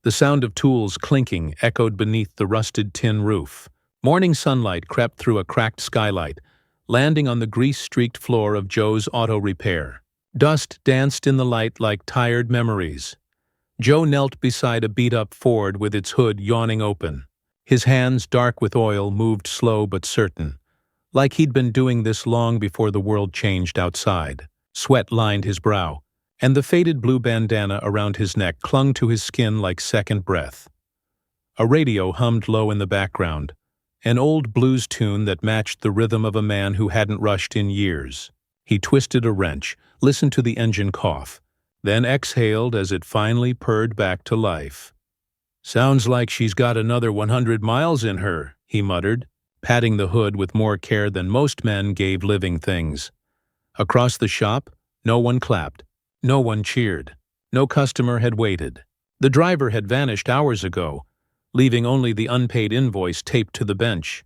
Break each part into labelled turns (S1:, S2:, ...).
S1: The sound of tools clinking echoed beneath the rusted tin roof. Morning sunlight crept through a cracked skylight, landing on the grease-streaked floor of Joe's auto repair. Dust danced in the light like tired memories. Joe knelt beside a beat-up Ford with its hood yawning open. His hands, dark with oil, moved slow but certain, like he'd been doing this long before the world changed outside. Sweat lined his brow, and the faded blue bandana around his neck clung to his skin like second breath. A radio hummed low in the background, an old blues tune that matched the rhythm of a man who hadn't rushed in years. He twisted a wrench, listened to the engine cough, then exhaled as it finally purred back to life. "Sounds like she's got another 100 miles in her," he muttered, patting the hood with more care than most men gave living things. Across the shop, no one clapped. No one cheered. No customer had waited. The driver had vanished hours ago, leaving only the unpaid invoice taped to the bench.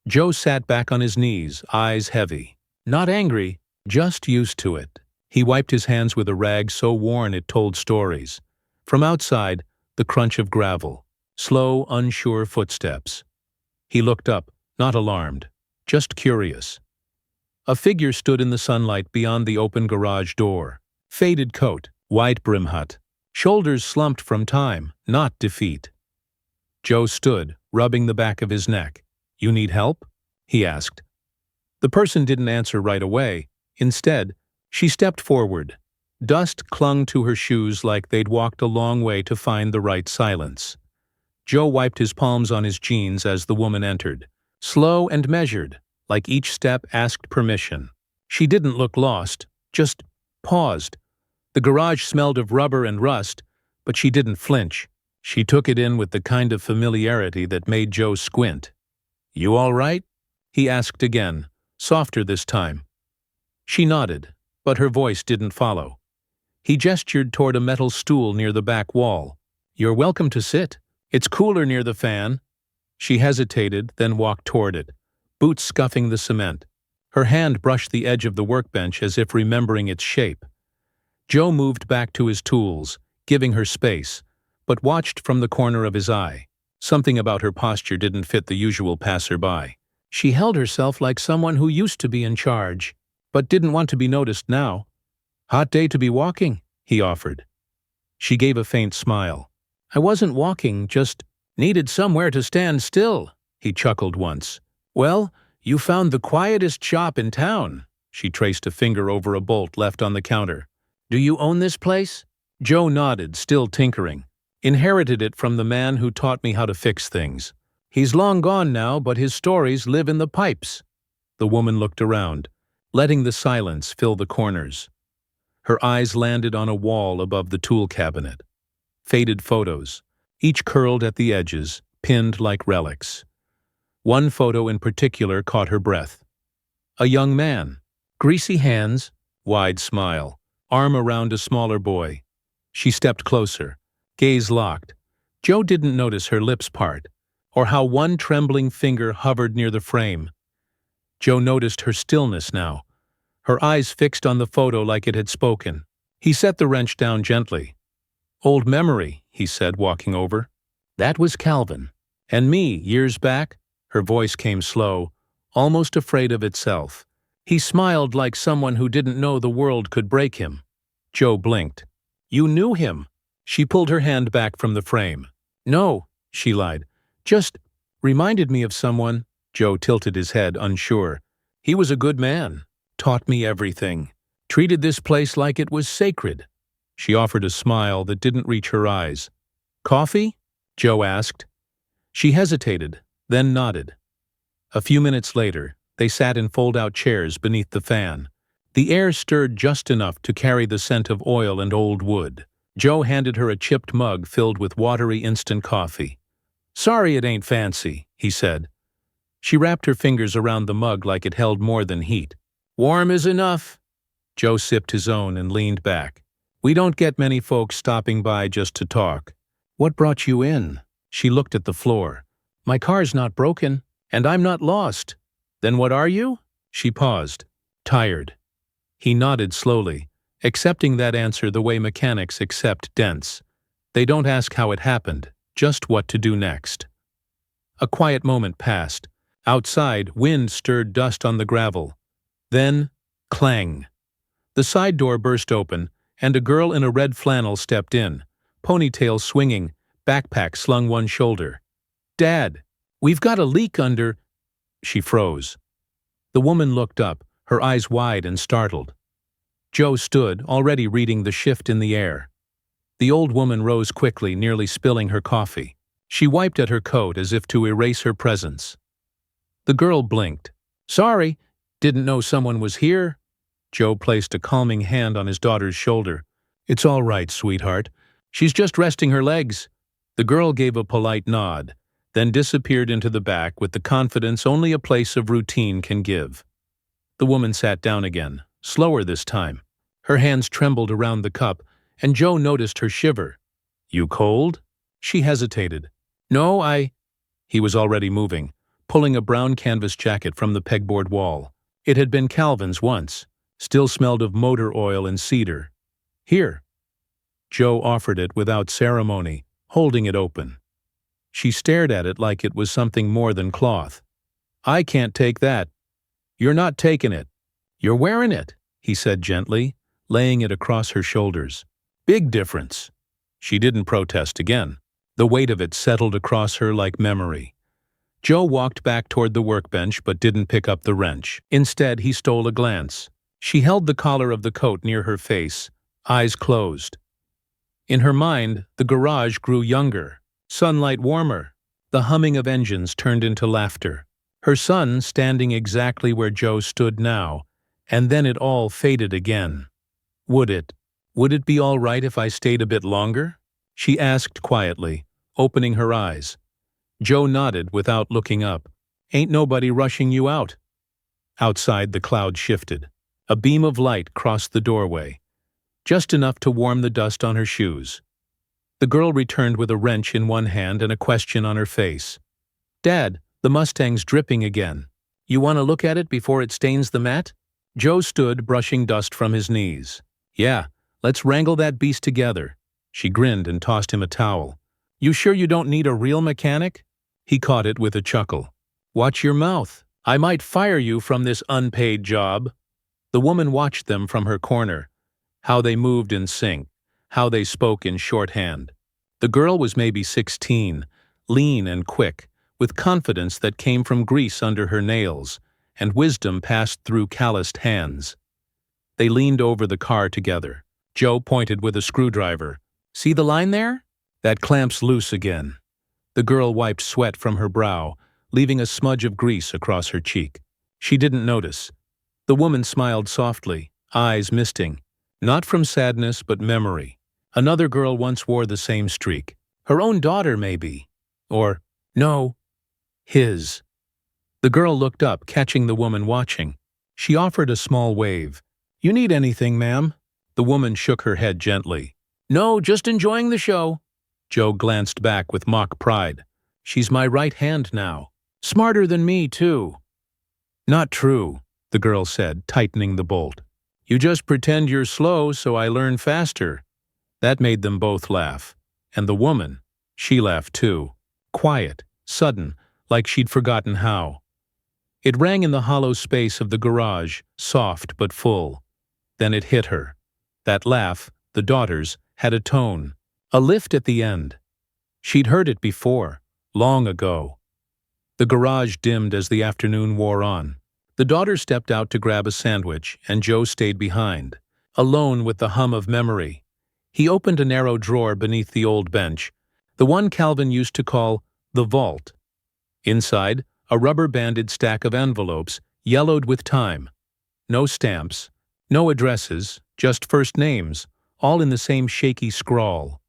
S1: Joe sat back on his knees, eyes heavy. Not angry, just used to it. He wiped his hands with a rag so worn it told stories. From outside, the crunch of gravel. Slow, unsure footsteps. He looked up, not alarmed, just curious. A figure stood in the sunlight beyond the open garage door. Faded coat, white brim hat. Shoulders slumped from time, not defeat. Joe stood, rubbing the back of his neck. "You need help?" he asked. The person didn't answer right away. Instead, she stepped forward. Dust clung to her shoes like they'd walked a long way to find the right silence. Joe wiped his palms on his jeans as the woman entered. Slow and measured, like each step asked permission. She didn't look lost, just paused. The garage smelled of rubber and rust, but she didn't flinch. She took it in with the kind of familiarity that made Joe squint. "You all right?" he asked again, softer this time. She nodded, but her voice didn't follow. He gestured toward a metal stool near the back wall. "You're welcome to sit. It's cooler near the fan." She hesitated, then walked toward it, boots scuffing the cement. Her hand brushed the edge of the workbench as if remembering its shape. Joe moved back to his tools, giving her space, but watched from the corner of his eye. Something about her posture didn't fit the usual passerby. She held herself like someone who used to be in charge, but didn't want to be noticed now. "Hot day to be walking," he offered. She gave a faint smile. "I wasn't walking, just needed somewhere to stand still," he chuckled once. "Well, you found the quietest shop in town." She traced a finger over a bolt left on the counter. "Do you own this place?" Joe nodded, still tinkering. "Inherited it from the man who taught me how to fix things. He's long gone now, but his stories live in the pipes." The woman looked around, letting the silence fill the corners. Her eyes landed on a wall above the tool cabinet. Faded photos, each curled at the edges, pinned like relics. One photo in particular caught her breath. A young man, greasy hands, wide smile, arm around a smaller boy. She stepped closer, gaze locked. Joe didn't notice her lips part, or how one trembling finger hovered near the frame. Joe noticed her stillness now, her eyes fixed on the photo like it had spoken. He set the wrench down gently. "Old memory," he said, walking over. "That was Calvin. And me, years back." Her voice came slow, almost afraid of itself. He smiled like someone who didn't know the world could break him. Joe blinked. "You knew him?" She pulled her hand back from the frame. "No," she lied. "Just reminded me of someone." Joe tilted his head, unsure. "He was a good man. Taught me everything. Treated this place like it was sacred." She offered a smile that didn't reach her eyes. "Coffee?" Joe asked. She hesitated, then nodded. A few minutes later, they sat in fold-out chairs beneath the fan. The air stirred just enough to carry the scent of oil and old wood. Joe handed her a chipped mug filled with watery instant coffee. "Sorry it ain't fancy," he said. She wrapped her fingers around the mug like it held more than heat. "Warm is enough." Joe sipped his own and leaned back. "We don't get many folks stopping by just to talk." "What brought you in?" She looked at the floor. "My car's not broken, and I'm not lost." "Then what are you?" She paused. "Tired." He nodded slowly, accepting that answer the way mechanics accept dents. They don't ask how it happened, just what to do next. A quiet moment passed. Outside, wind stirred dust on the gravel. Then, clang. The side door burst open, and a girl in a red flannel stepped in, ponytail swinging, backpack slung one shoulder. "Dad, we've got a leak under—" She froze. The woman looked up, her eyes wide and startled. Joe stood, already reading the shift in the air. The old woman rose quickly, nearly spilling her coffee. She wiped at her coat as if to erase her presence. The girl blinked. "Sorry, didn't know someone was here." Joe placed a calming hand on his daughter's shoulder. "It's all right, sweetheart. She's just resting her legs." The girl gave a polite nod, then disappeared into the back with the confidence only a place of routine can give. The woman sat down again, slower this time. Her hands trembled around the cup, and Joe noticed her shiver. "You cold?" She hesitated. "No, He was already moving, pulling a brown canvas jacket from the pegboard wall. It had been Calvin's once, still smelled of motor oil and cedar. "Here." Joe offered it without ceremony, holding it open. She stared at it like it was something more than cloth. "I can't take that." "You're not taking it. You're wearing it," he said gently, laying it across her shoulders. "Big difference." She didn't protest again. The weight of it settled across her like memory. Joe walked back toward the workbench but didn't pick up the wrench. Instead, he stole a glance. She held the collar of the coat near her face, eyes closed. In her mind, the garage grew younger, sunlight warmer. The humming of engines turned into laughter. Her son standing exactly where Joe stood now, and then it all faded again. Would it be all right if I stayed a bit longer? She asked quietly, opening her eyes. Joe nodded without looking up. "Ain't nobody rushing you out." Outside, the cloud shifted. A beam of light crossed the doorway, just enough to warm the dust on her shoes. The girl returned with a wrench in one hand and a question on her face. "Dad, the Mustang's dripping again. You want to look at it before it stains the mat?" Joe stood, brushing dust from his knees. "Yeah, let's wrangle that beast together." She grinned and tossed him a towel. "You sure you don't need a real mechanic?" He caught it with a chuckle. "Watch your mouth. I might fire you from this unpaid job." The woman watched them from her corner. How they moved in sync, how they spoke in shorthand. The girl was maybe 16, lean and quick, with confidence that came from grease under her nails, and wisdom passed through calloused hands. They leaned over the car together. Joe pointed with a screwdriver. "See the line there? That clamp's loose again." The girl wiped sweat from her brow, leaving a smudge of grease across her cheek. She didn't notice. The woman smiled softly, eyes misting. Not from sadness, but memory. Another girl once wore the same streak. Her own daughter, maybe. Or, no, his. The girl looked up, catching the woman watching. She offered a small wave. "You need anything, ma'am?" The woman shook her head gently. "No, just enjoying the show." Joe glanced back with mock pride. "She's my right hand now. Smarter than me, too." "Not true," the girl said, tightening the bolt. "You just pretend you're slow so I learn faster." That made them both laugh. And the woman, she laughed too. Quiet, sudden, like she'd forgotten how. It rang in the hollow space of the garage, soft but full. Then it hit her. That laugh, the daughter's, had a tone. A lift at the end. She'd heard it before, long ago. The garage dimmed as the afternoon wore on. The daughter stepped out to grab a sandwich, and Joe stayed behind, alone with the hum of memory. He opened a narrow drawer beneath the old bench, the one Calvin used to call the vault. Inside, a rubber-banded stack of envelopes, yellowed with time. No stamps, no addresses, just first names, all in the same shaky scrawl.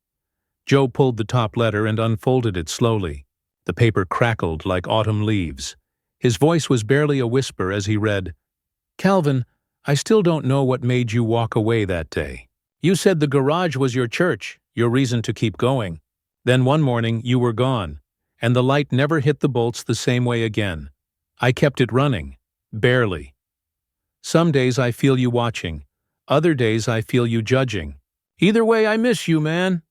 S1: Joe pulled the top letter and unfolded it slowly. The paper crackled like autumn leaves. His voice was barely a whisper as he read, "Calvin, I still don't know what made you walk away that day. You said the garage was your church, your reason to keep going. Then one morning you were gone, and the light never hit the bolts the same way again. I kept it running, barely. Some days I feel you watching, other days I feel you judging. Either way, I miss you, man."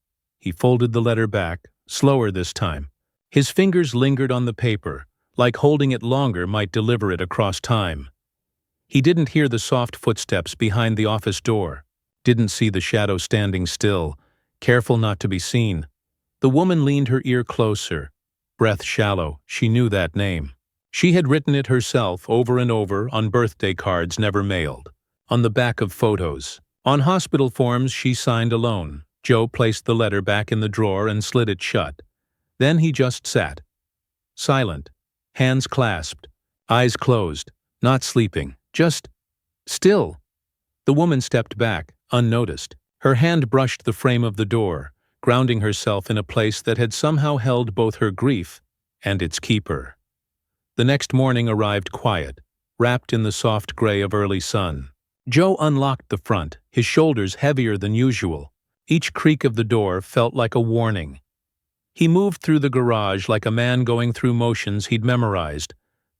S1: He folded the letter back, slower this time. His fingers lingered on the paper, like holding it longer might deliver it across time. He didn't hear the soft footsteps behind the office door, didn't see the shadow standing still, careful not to be seen. The woman leaned her ear closer, breath shallow. She knew that name. She had written it herself over and over on birthday cards never mailed, on the back of photos. On hospital forms she signed alone. Joe placed the letter back in the drawer and slid it shut. Then he just sat, silent, hands clasped, eyes closed, not sleeping, just still. The woman stepped back, unnoticed. Her hand brushed the frame of the door, grounding herself in a place that had somehow held both her grief and its keeper. The next morning arrived quiet, wrapped in the soft gray of early sun. Joe unlocked the front, his shoulders heavier than usual. Each creak of the door felt like a warning. He moved through the garage like a man going through motions he'd memorized,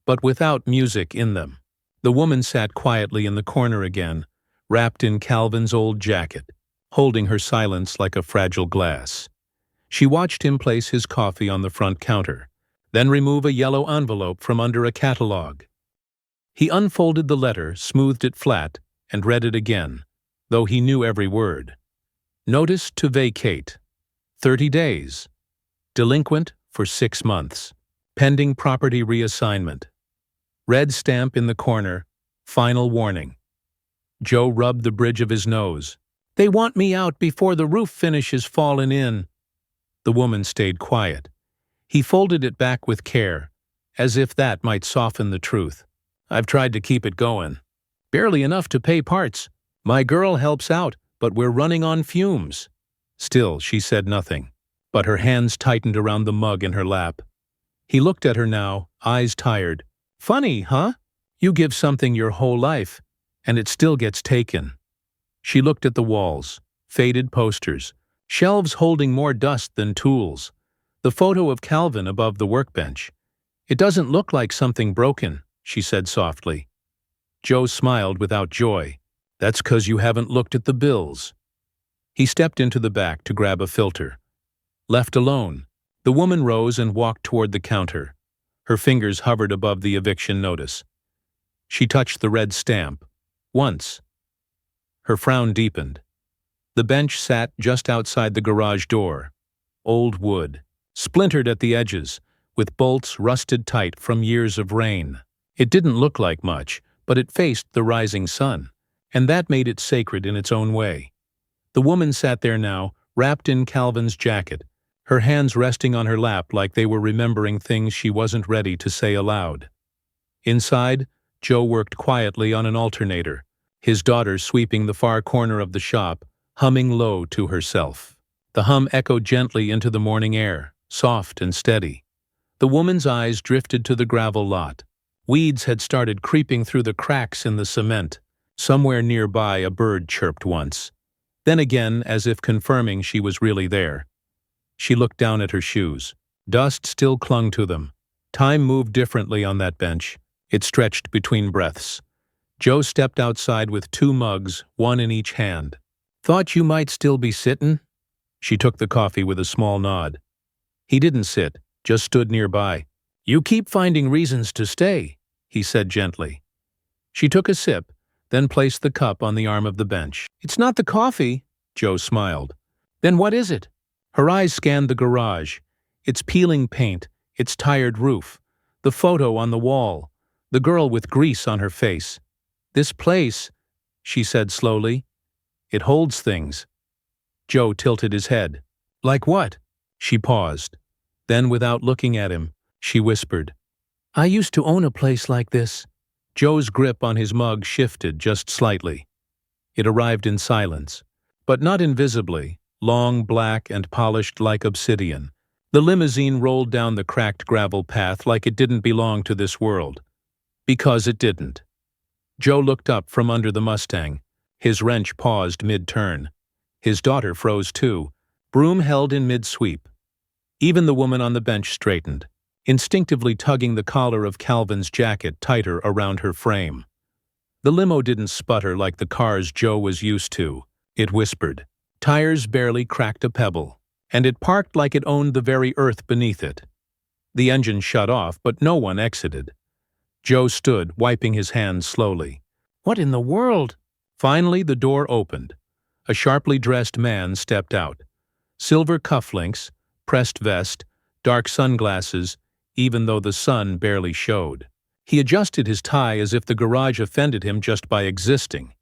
S1: but without music in them. The woman sat quietly in the corner again, wrapped in Calvin's old jacket, holding her silence like a fragile glass. She watched him place his coffee on the front counter, then remove a yellow envelope from under a catalog. He unfolded the letter, smoothed it flat, and read it again, though he knew every word. Notice to vacate. 30 days. Delinquent for 6 months. Pending property reassignment. Red stamp in the corner. Final warning. Joe rubbed the bridge of his nose. They want me out before the roof finishes fallin' in. The woman stayed quiet. He folded it back with care, as if that might soften the truth. I've tried to keep it going. Barely enough to pay parts. My girl helps out, but we're running on fumes. Still, she said nothing, but her hands tightened around the mug in her lap. He looked at her now, eyes tired. Funny, huh? You give something your whole life, and it still gets taken. She looked at the walls, faded posters, shelves holding more dust than tools, the photo of Calvin above the workbench. It doesn't look like something broken, she said softly. Joe smiled without joy. That's 'cause you haven't looked at the bills. He stepped into the back to grab a filter. Left alone, the woman rose and walked toward the counter. Her fingers hovered above the eviction notice. She touched the red stamp. Once. Her frown deepened. The bench sat just outside the garage door. Old wood, splintered at the edges, with bolts rusted tight from years of rain. It didn't look like much, but it faced the rising sun, and that made it sacred in its own way. The woman sat there now, wrapped in Calvin's jacket, her hands resting on her lap like they were remembering things she wasn't ready to say aloud. Inside, Joe worked quietly on an alternator, his daughter sweeping the far corner of the shop, humming low to herself. The hum echoed gently into the morning air, soft and steady. The woman's eyes drifted to the gravel lot. Weeds had started creeping through the cracks in the cement. Somewhere nearby a bird chirped once. Then again, as if confirming she was really there. She looked down at her shoes. Dust still clung to them. Time moved differently on that bench. It stretched between breaths. Joe stepped outside with 2 mugs, one in each hand. Thought you might still be sittin'? She took the coffee with a small nod. He didn't sit, just stood nearby. You keep finding reasons to stay, he said gently. She took a sip, then placed the cup on the arm of the bench. It's not the coffee, Joe smiled. Then what is it? Her eyes scanned the garage, its peeling paint, its tired roof, the photo on the wall, the girl with grease on her face. This place, she said slowly, it holds things. Joe tilted his head. Like what? She paused. Then, without looking at him, she whispered, I used to own a place like this. Joe's grip on his mug shifted just slightly. It arrived in silence, but not invisibly, long, black, and polished like obsidian. The limousine rolled down the cracked gravel path like it didn't belong to this world. Because it didn't. Joe looked up from under the Mustang. His wrench paused mid-turn. His daughter froze too, broom held in mid-sweep. Even the woman on the bench straightened, instinctively tugging the collar of Calvin's jacket tighter around her frame. The limo didn't sputter like the cars Joe was used to. It whispered. Tires barely cracked a pebble. and it parked like it owned the very earth beneath it. The engine shut off, but no one exited. Joe stood, wiping his hands slowly. What in the world? Finally, the door opened. A sharply dressed man stepped out. Silver cufflinks, pressed vest, dark sunglasses, even though the sun barely showed. He adjusted his tie as if the garage offended him just by existing.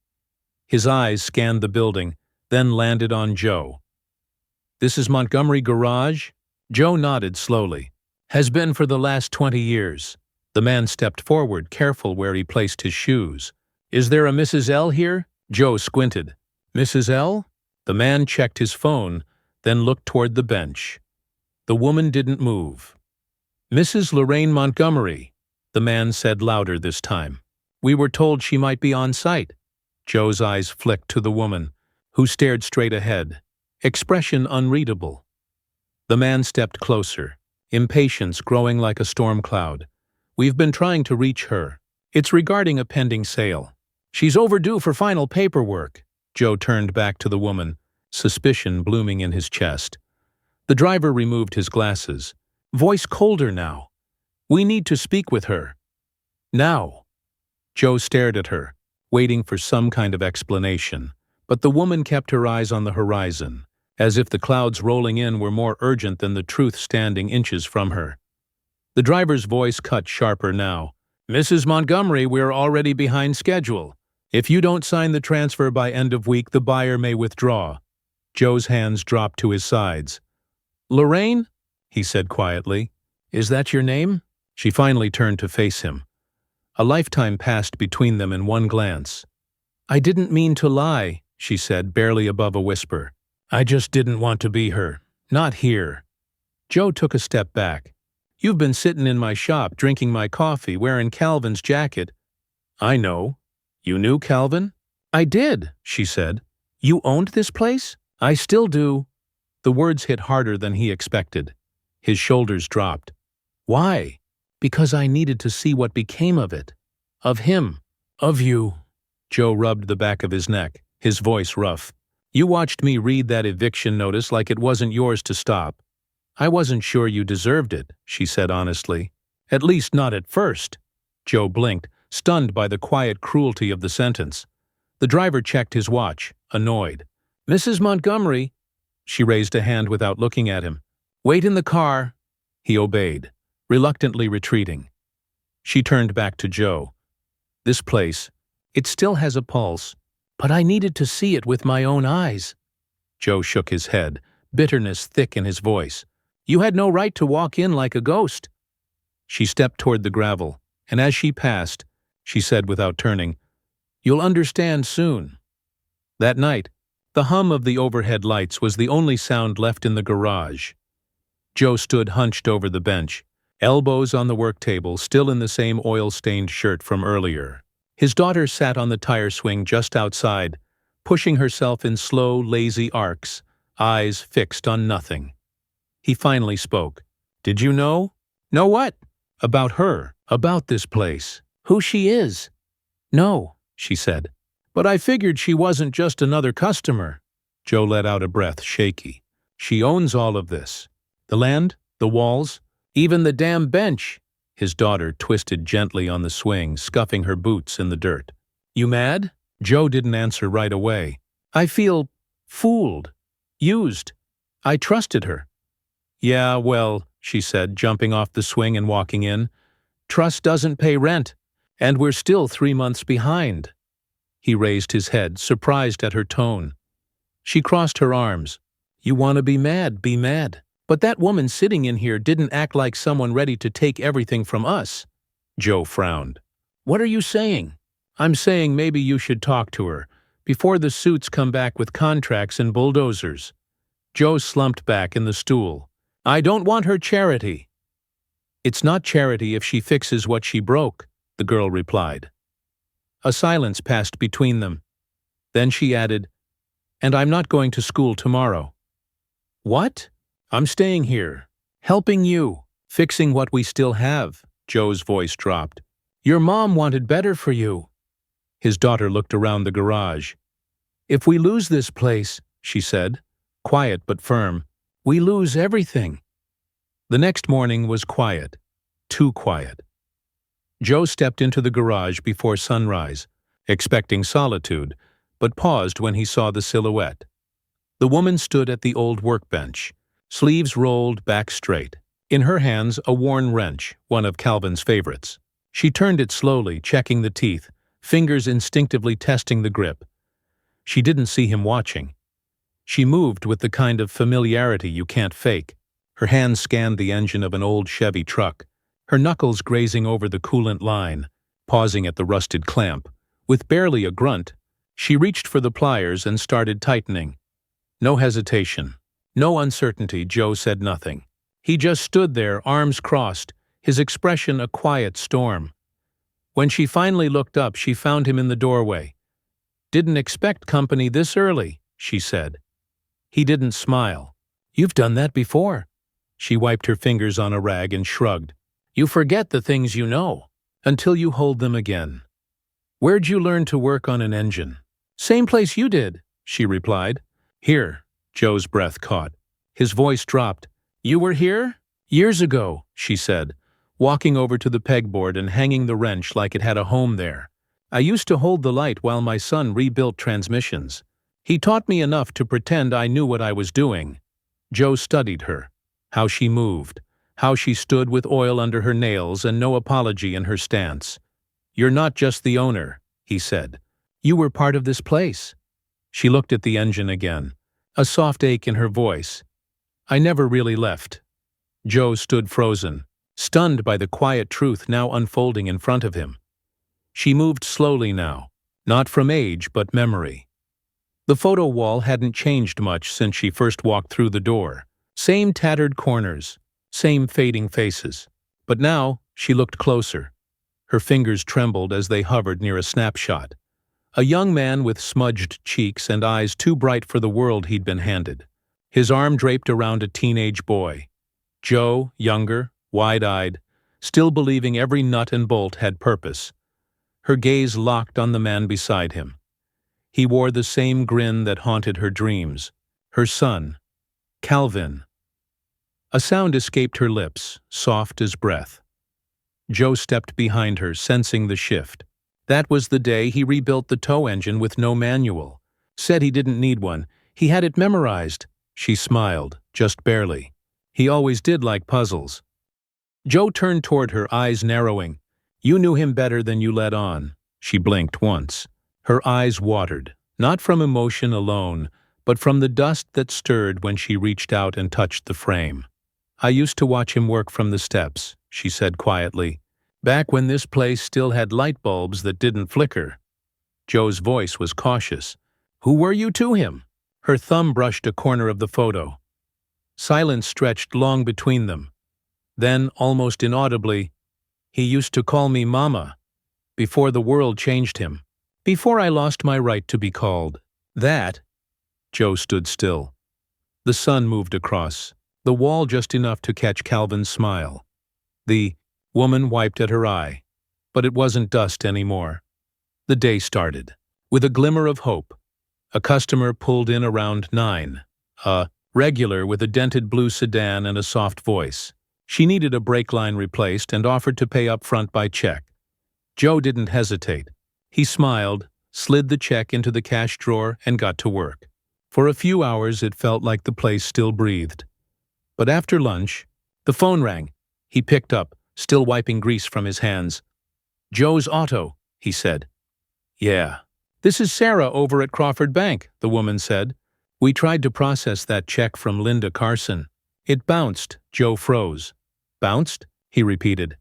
S1: His eyes scanned the building, then landed on Joe. This is Montgomery Garage? Joe nodded slowly. Has been for the last 20 years. The man stepped forward, careful where he placed his shoes. Is there a Mrs. L here? Joe squinted. Mrs. L? The man checked his phone, then looked toward the bench. The woman didn't move. Mrs. Lorraine Montgomery, the man said louder this time. We were told she might be on site. Joe's eyes flicked to the woman, who stared straight ahead, expression unreadable. The man stepped closer, impatience growing like a storm cloud. We've been trying to reach her. It's regarding a pending sale. She's overdue for final paperwork. Joe turned back to the woman, suspicion blooming in his chest. The driver removed his glasses, voice colder now. We need to speak with her. Now. Joe stared at her, waiting for some kind of explanation, but the woman kept her eyes on the horizon, as if the clouds rolling in were more urgent than the truth standing inches from her. The driver's voice cut sharper now. Mrs. Montgomery, we're already behind schedule. If you don't sign the transfer by end of week, the buyer may withdraw. Joe's hands dropped to his sides. Lorraine? He said quietly. Is that your name? She finally turned to face him. A lifetime passed between them in one glance. I didn't mean to lie, she said, barely above a whisper. I just didn't want to be her. Not here. Joe took a step back. You've been sitting in my shop, drinking my coffee, wearing Calvin's jacket. I know. You knew Calvin? I did, she said. You owned this place? I still do. The words hit harder than he expected. His shoulders dropped. Why? Because I needed to see what became of it. Of him. Of you. Joe rubbed the back of his neck, his voice rough. You watched me read that eviction notice like it wasn't yours to stop. I wasn't sure you deserved it, she said honestly. At least not at first. Joe blinked, stunned by the quiet cruelty of the sentence. The driver checked his watch, annoyed. Mrs. Montgomery. She raised a hand without looking at him. Wait in the car. He obeyed, reluctantly retreating. She turned back to Joe. This place, it still has a pulse, but I needed to see it with my own eyes. Joe shook his head, bitterness thick in his voice. You had no right to walk in like a ghost. She stepped toward the gravel, and as she passed, she said without turning, You'll understand soon. That night, the hum of the overhead lights was the only sound left in the garage. Joe stood hunched over the bench, elbows on the work table, still in the same oil-stained shirt from earlier. His daughter sat on the tire swing just outside, pushing herself in slow, lazy arcs, eyes fixed on nothing. He finally spoke. Did you know? Know what? About her, about this place. Who she is? No, she said. But I figured she wasn't just another customer. Joe let out a breath, shaky. She owns all of this. The land, the walls, even the damn bench. His daughter twisted gently on the swing, scuffing her boots in the dirt. You mad? Joe didn't answer right away. I feel fooled, used. I trusted her. Yeah, well, she said, jumping off the swing and walking in. Trust doesn't pay rent, and we're still 3 months behind. He raised his head, surprised at her tone. She crossed her arms. You want to be mad, be mad. But that woman sitting in here didn't act like someone ready to take everything from us. Joe frowned. What are you saying? I'm saying maybe you should talk to her, before the suits come back with contracts and bulldozers. Joe slumped back in the stool. I don't want her charity. It's not charity if she fixes what she broke, the girl replied. A silence passed between them. Then she added, And I'm not going to school tomorrow. What? I'm staying here, helping you, fixing what we still have, Joe's voice dropped. Your mom wanted better for you. His daughter looked around the garage. If we lose this place, she said, quiet but firm, We lose everything." The next morning was quiet, too quiet. Joe stepped into the garage before sunrise, expecting solitude, but paused when he saw the silhouette. The woman stood at the old workbench, sleeves rolled back straight. In her hands, a worn wrench, one of Calvin's favorites. She turned it slowly, checking the teeth, fingers instinctively testing the grip. She didn't see him watching. She moved with the kind of familiarity you can't fake. Her hands scanned the engine of an old Chevy truck, her knuckles grazing over the coolant line, pausing at the rusted clamp. With barely a grunt, she reached for the pliers and started tightening. No hesitation, no uncertainty. Joe said nothing. He just stood there, arms crossed, his expression a quiet storm. When she finally looked up, she found him in the doorway. "Didn't expect company this early," she said. He didn't smile. "You've done that before." She wiped her fingers on a rag and shrugged. "You forget the things you know, until you hold them again." "Where'd you learn to work on an engine?" "Same place you did," she replied. "Here." Joe's breath caught. His voice dropped. "You were here?" "Years ago," she said, walking over to the pegboard and hanging the wrench like it had a home there. "I used to hold the light while my son rebuilt transmissions. He taught me enough to pretend I knew what I was doing." Joe studied her, how she moved, how she stood with oil under her nails and no apology in her stance. "You're not just the owner," he said. "You were part of this place." She looked at the engine again, a soft ache in her voice. "I never really left." Joe stood frozen, stunned by the quiet truth now unfolding in front of him. She moved slowly now, not from age but memory. The photo wall hadn't changed much since she first walked through the door. Same tattered corners, same fading faces. But now she looked closer. Her fingers trembled as they hovered near a snapshot. A young man with smudged cheeks and eyes too bright for the world he'd been handed. His arm draped around a teenage boy. Joe, younger, wide-eyed, still believing every nut and bolt had purpose. Her gaze locked on the man beside him. He wore the same grin that haunted her dreams. Her son, Calvin. A sound escaped her lips, soft as breath. Joe stepped behind her, sensing the shift. That was the day he rebuilt the tow engine with no manual. Said he didn't need one. He had it memorized. She smiled, just barely. He always did like puzzles. Joe turned toward her, eyes narrowing. "You knew him better than you let on." She blinked once. Her eyes watered, not from emotion alone, but from the dust that stirred when she reached out and touched the frame. "I used to watch him work from the steps," she said quietly, "back when this place still had light bulbs that didn't flicker." Joe's voice was cautious. "Who were you to him?" Her thumb brushed a corner of the photo. Silence stretched long between them. Then, almost inaudibly, "He used to call me Mama, before the world changed him. Before I lost my right to be called." "That?" Joe stood still. The sun moved across, the wall just enough to catch Calvin's smile. The woman wiped at her eye, but it wasn't dust anymore. The day started, with a glimmer of hope. A customer pulled in around 9, a regular with a dented blue sedan and a soft voice. She needed a brake line replaced and offered to pay up front by check. Joe didn't hesitate. He smiled, slid the check into the cash drawer, and got to work. For a few hours it felt like the place still breathed. But after lunch, the phone rang. He picked up, still wiping grease from his hands. "Joe's Auto," he said. "Yeah. This is Sarah over at Crawford Bank," the woman said. "We tried to process that check from Linda Carson. It bounced." Joe froze. "Bounced?" he repeated.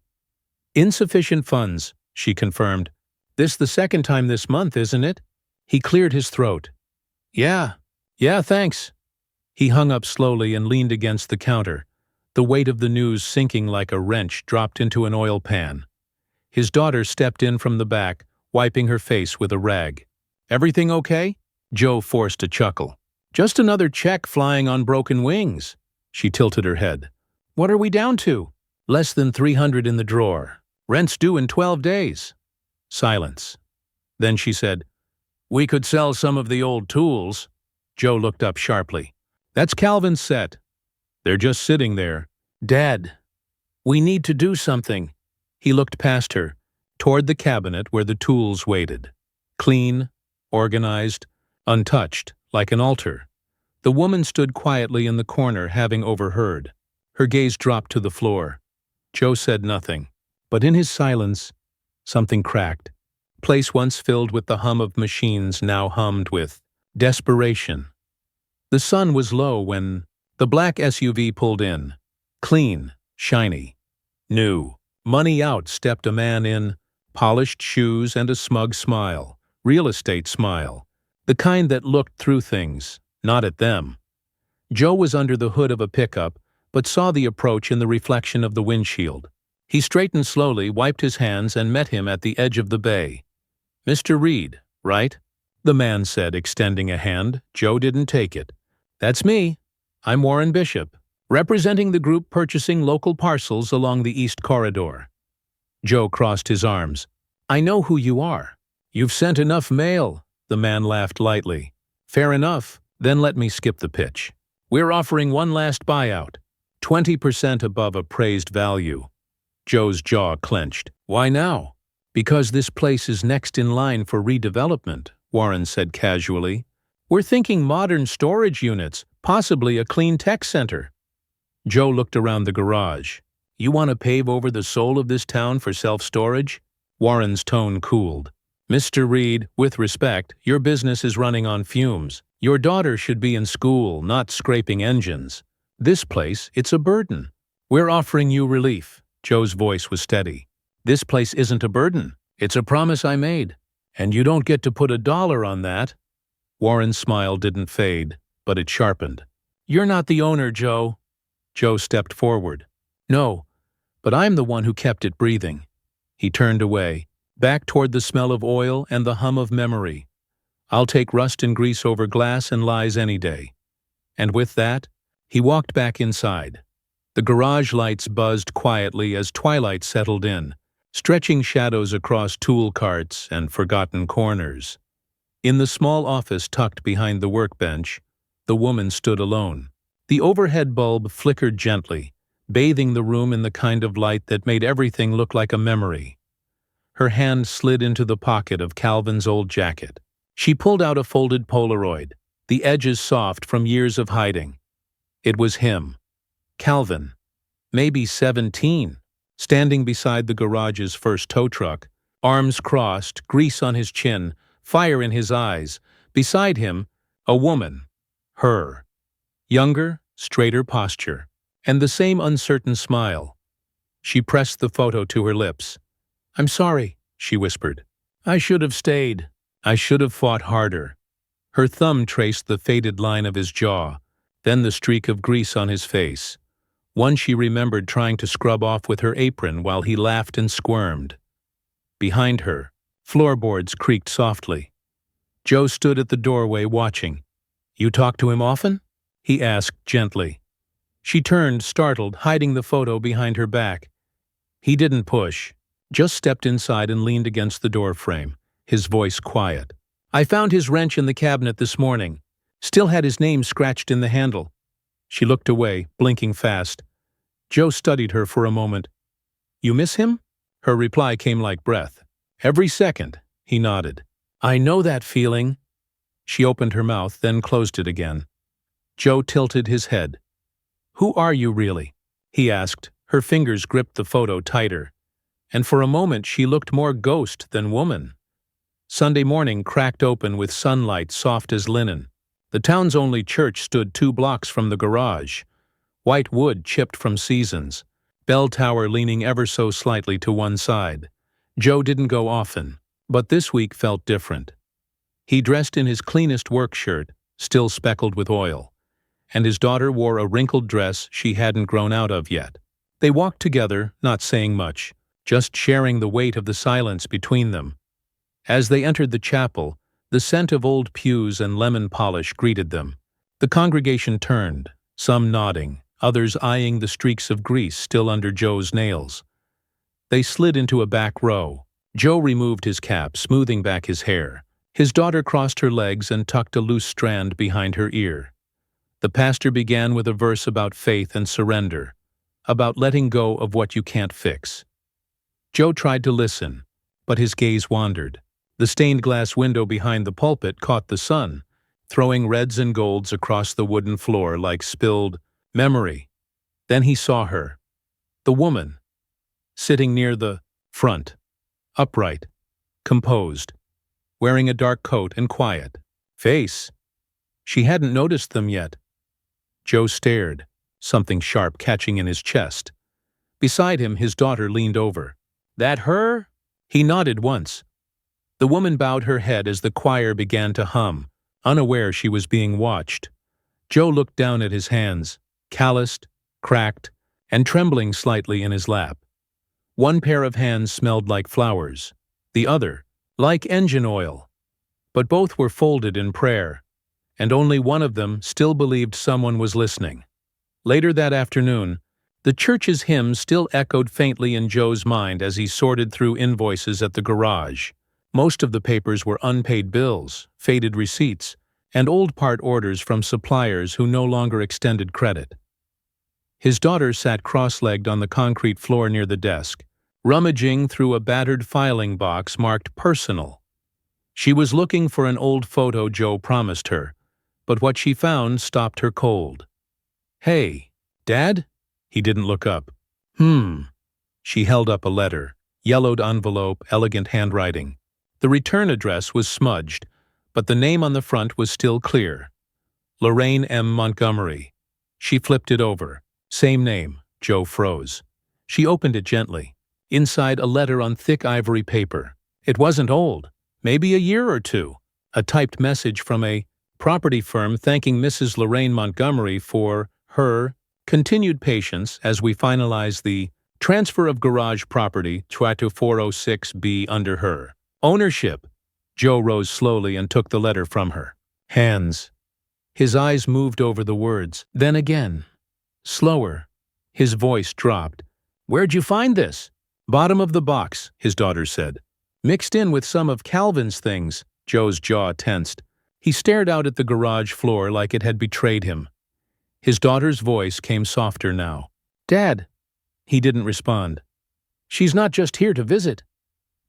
S1: "Insufficient funds," she confirmed. "This the second time this month, isn't it?" He cleared his throat. Yeah, thanks." He hung up slowly and leaned against the counter, the weight of the news sinking like a wrench dropped into an oil pan. His daughter stepped in from the back, wiping her face with a rag. "Everything okay?" Joe forced a chuckle. "Just another check flying on broken wings." She tilted her head. "What are we down to?" "Less than 300 in the drawer. Rent's due in 12 days. Silence. Then she said, "We could sell some of the old tools." Joe looked up sharply. "That's Calvin's set." They're just sitting there. Dad, we need to do something. He looked past her, toward the cabinet where the tools waited. Clean, organized, untouched, like an altar. The woman stood quietly in the corner, having overheard. Her gaze dropped to the floor. Joe said nothing, but in his silence, something cracked. Place once filled with the hum of machines now hummed with desperation. The sun was low when the black SUV pulled in. Clean, shiny, new. Money out stepped a man in polished shoes and a smug smile. Real estate smile. The kind that looked through things, not at them. Joe was under the hood of a pickup, but saw the approach in the reflection of the windshield. He straightened slowly, wiped his hands, and met him at the edge of the bay. "Mr. Reed, right?" the man said, extending a hand. Joe didn't take it. "That's me. I'm Warren Bishop, representing the group purchasing local parcels along the East Corridor." Joe crossed his arms. "I know who you are. You've sent enough mail," the man laughed lightly. "Fair enough, then let me skip the pitch. We're offering one last buyout, 20% above appraised value." Joe's jaw clenched. "Why now?" "Because this place is next in line for redevelopment," Warren said casually. "We're thinking modern storage units, possibly a clean tech center." Joe looked around the garage. "You want to pave over the soul of this town for self-storage?" Warren's tone cooled. "Mr. Reed, with respect, your business is running on fumes. Your daughter should be in school, not scraping engines. This place, it's a burden. We're offering you relief." Joe's voice was steady. "This place isn't a burden. It's a promise I made. And you don't get to put $1 on that." Warren's smile didn't fade, but it sharpened. "You're not the owner, Joe." Joe stepped forward. "No, but I'm the one who kept it breathing." He turned away, back toward the smell of oil and the hum of memory. "I'll take rust and grease over glass and lies any day." And with that, he walked back inside. The garage lights buzzed quietly as twilight settled in, stretching shadows across tool carts and forgotten corners. In the small office tucked behind the workbench, the woman stood alone. The overhead bulb flickered gently, bathing the room in the kind of light that made everything look like a memory. Her hand slid into the pocket of Calvin's old jacket. She pulled out a folded Polaroid, the edges soft from years of hiding. It was him. Calvin, maybe 17, standing beside the garage's first tow truck, arms crossed, grease on his chin, fire in his eyes. Beside him, a woman. Her. Younger, straighter posture, and the same uncertain smile. She pressed the photo to her lips. "I'm sorry," she whispered. "I should have stayed. I should have fought harder." Her thumb traced the faded line of his jaw, then the streak of grease on his face. One she remembered trying to scrub off with her apron while he laughed and squirmed. Behind her, floorboards creaked softly. Joe stood at the doorway watching. "You talk to him often?" he asked gently. She turned, startled, hiding the photo behind her back. He didn't push, just stepped inside and leaned against the door frame, his voice quiet. "I found his wrench in the cabinet this morning. Still had his name scratched in the handle." She looked away, blinking fast. Joe studied her for a moment. "You miss him?" Her reply came like breath. "Every second," he nodded. "I know that feeling." She opened her mouth, then closed it again. Joe tilted his head. "Who are you really?" he asked. Her fingers gripped the photo tighter, and for a moment she looked more ghost than woman. Sunday morning cracked open with sunlight soft as linen. The town's only church stood 2 blocks from the garage. White wood chipped from seasons, bell tower leaning ever so slightly to one side. Joe didn't go often, but this week felt different. He dressed in his cleanest work shirt, still speckled with oil, and his daughter wore a wrinkled dress she hadn't grown out of yet. They walked together, not saying much, just sharing the weight of the silence between them. As they entered the chapel, the scent of old pews and lemon polish greeted them. The congregation turned, some nodding, others eyeing the streaks of grease still under Joe's nails. They slid into a back row. Joe removed his cap, smoothing back his hair. His daughter crossed her legs and tucked a loose strand behind her ear. The pastor began with a verse about faith and surrender, about letting go of what you can't fix. Joe tried to listen, but his gaze wandered. The stained glass window behind the pulpit caught the sun, throwing reds and golds across the wooden floor like spilled memory. Then he saw her, the woman, sitting near the front, upright, composed, wearing a dark coat and quiet face. She hadn't noticed them yet. Joe stared, something sharp catching in his chest. Beside him, his daughter leaned over. "That her?" He nodded once. The woman bowed her head as the choir began to hum, unaware she was being watched. Joe looked down at his hands, calloused, cracked, and trembling slightly in his lap. One pair of hands smelled like flowers, the other, like engine oil. But both were folded in prayer, and only one of them still believed someone was listening. Later that afternoon, the church's hymn still echoed faintly in Joe's mind as he sorted through invoices at the garage. Most of the papers were unpaid bills, faded receipts, and old part orders from suppliers who no longer extended credit. His daughter sat cross-legged on the concrete floor near the desk, rummaging through a battered filing box marked personal. She was looking for an old photo Joe promised her, but what she found stopped her cold. "Hey, Dad?" He didn't look up. She held up a letter, yellowed envelope, elegant handwriting. The return address was smudged, but the name on the front was still clear. Lorraine M. Montgomery. She flipped it over. Same name. Joe froze. She opened it gently. Inside, a letter on thick ivory paper. It wasn't old. Maybe a year or two. A typed message from a property firm thanking Mrs. Lorraine Montgomery for her continued patience as we finalize the transfer of garage property 2406B under her ownership. Joe rose slowly and took the letter from her hands. His eyes moved over the words, then again. Slower. His voice dropped. "Where'd you find this?" "Bottom of the box," his daughter said. "Mixed in with some of Calvin's things." Joe's jaw tensed. He stared out at the garage floor like it had betrayed him. His daughter's voice came softer now. "Dad." He didn't respond. "She's not just here to visit."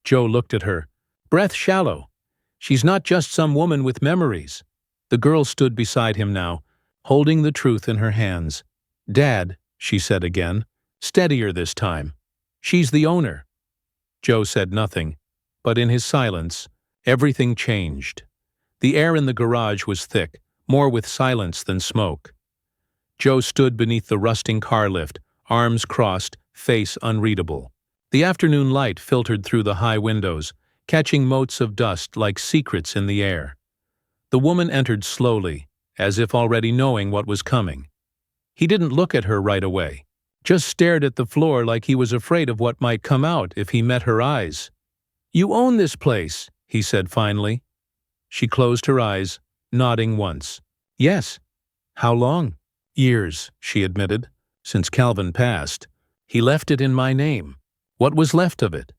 S1: Joe looked at her, breath shallow. "She's not just some woman with memories." The girl stood beside him now, holding the truth in her hands. "Dad," she said again, steadier this time. "She's the owner." Joe said nothing, but in his silence, everything changed. The air in the garage was thick, more with silence than smoke. Joe stood beneath the rusting car lift, arms crossed, face unreadable. The afternoon light filtered through the high windows, catching motes of dust like secrets in the air. The woman entered slowly, as if already knowing what was coming. He didn't look at her right away, just stared at the floor like he was afraid of what might come out if he met her eyes. "You own this place," he said finally. She closed her eyes, nodding once. "Yes." "How long?" "Years," she admitted. "Since Calvin passed. He left it in my name." "What was left of it?"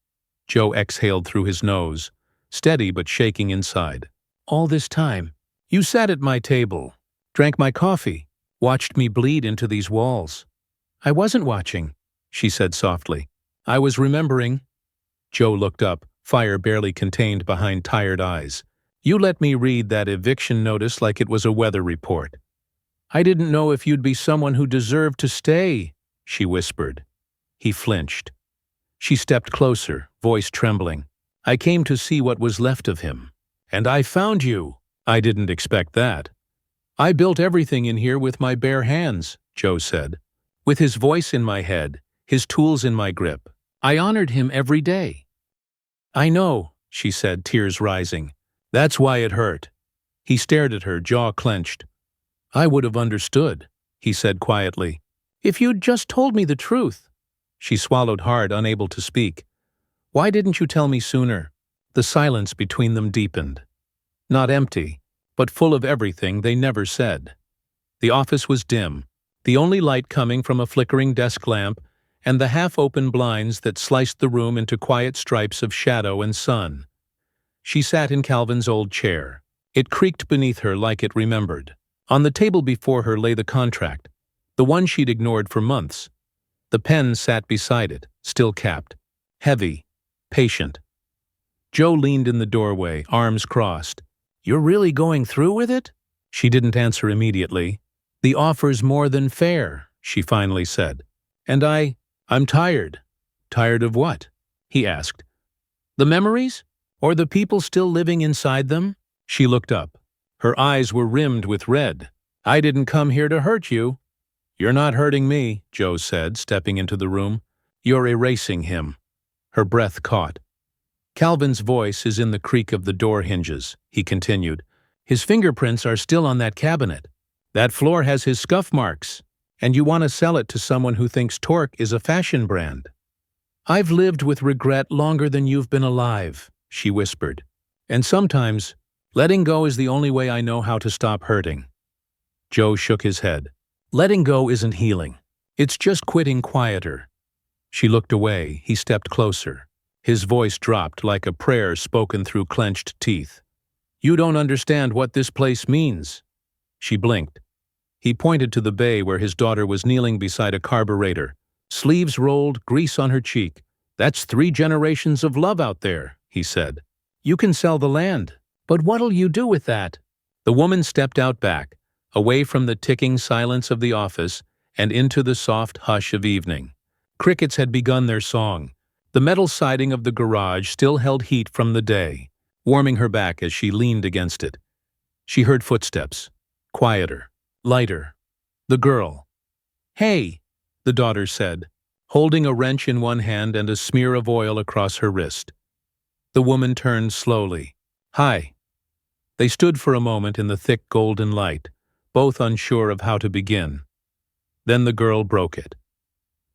S1: Joe exhaled through his nose, steady but shaking inside. "All this time. You sat at my table, drank my coffee, watched me bleed into these walls." "I wasn't watching," she said softly. "I was remembering." Joe looked up, fire barely contained behind tired eyes. "You let me read that eviction notice like it was a weather report." "I didn't know if you'd be someone who deserved to stay," she whispered. He flinched. She stepped closer, voice trembling. "I came to see what was left of him. And I found you." "I didn't expect that." "I built everything in here with my bare hands," Joe said. "With his voice in my head, his tools in my grip. I honored him every day." "I know," she said, tears rising. "That's why it hurt." He stared at her, jaw clenched. "I would have understood," he said quietly. "If you'd just told me the truth." She swallowed hard, unable to speak. "Why didn't you tell me sooner?" The silence between them deepened. Not empty, but full of everything they never said. The office was dim, the only light coming from a flickering desk lamp and the half-open blinds that sliced the room into quiet stripes of shadow and sun. She sat in Calvin's old chair. It creaked beneath her like it remembered. On the table before her lay the contract, the one she'd ignored for months. The pen sat beside it, still capped. Heavy, patient. Joe leaned in the doorway, arms crossed. "You're really going through with it?" She didn't answer immediately. "The offer's more than fair," she finally said. "And I'm tired." "Tired of what?" he asked. "The memories? Or the people still living inside them?" She looked up. Her eyes were rimmed with red. "I didn't come here to hurt you." "You're not hurting me," Joe said, stepping into the room. "You're erasing him." Her breath caught. "Calvin's voice is in the creak of the door hinges," he continued. "His fingerprints are still on that cabinet. That floor has his scuff marks, and you want to sell it to someone who thinks Torque is a fashion brand." "I've lived with regret longer than you've been alive," she whispered. "And sometimes, letting go is the only way I know how to stop hurting." Joe shook his head. "Letting go isn't healing. It's just quitting quieter." She looked away. He stepped closer. His voice dropped like a prayer spoken through clenched teeth. "You don't understand what this place means." She blinked. He pointed to the bay where his daughter was kneeling beside a carburetor, sleeves rolled, grease on her cheek. "That's 3 generations of love out there," he said. "You can sell the land, but what'll you do with that?" The woman stepped out back, away from the ticking silence of the office and into the soft hush of evening. Crickets had begun their song. The metal siding of the garage still held heat from the day, warming her back as she leaned against it. She heard footsteps. Quieter. Lighter. The girl. "Hey," the daughter said, holding a wrench in one hand and a smear of oil across her wrist. The woman turned slowly. "Hi." They stood for a moment in the thick golden light, both unsure of how to begin. Then the girl broke it.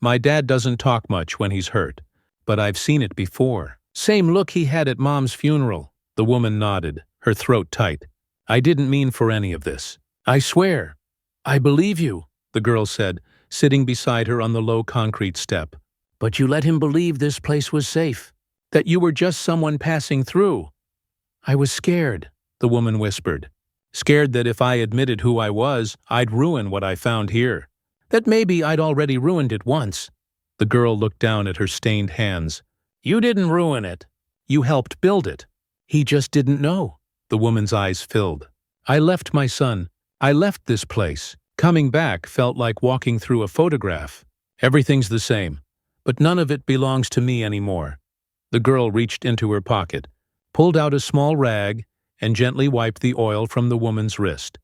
S1: "My dad doesn't talk much when he's hurt, but I've seen it before. Same look he had at Mom's funeral." The woman nodded, her throat tight. "I didn't mean for any of this. I swear." "I believe you," the girl said, sitting beside her on the low concrete step. "But you let him believe this place was safe, that you were just someone passing through." "I was scared," the woman whispered. "Scared that if I admitted who I was, I'd ruin what I found here. That maybe I'd already ruined it once." The girl looked down at her stained hands. "You didn't ruin it. You helped build it." "He just didn't know." The woman's eyes filled. "I left my son. I left this place. Coming back felt like walking through a photograph. Everything's the same, but none of it belongs to me anymore." The girl reached into her pocket, pulled out a small rag, and gently wiped the oil from the woman's wrist.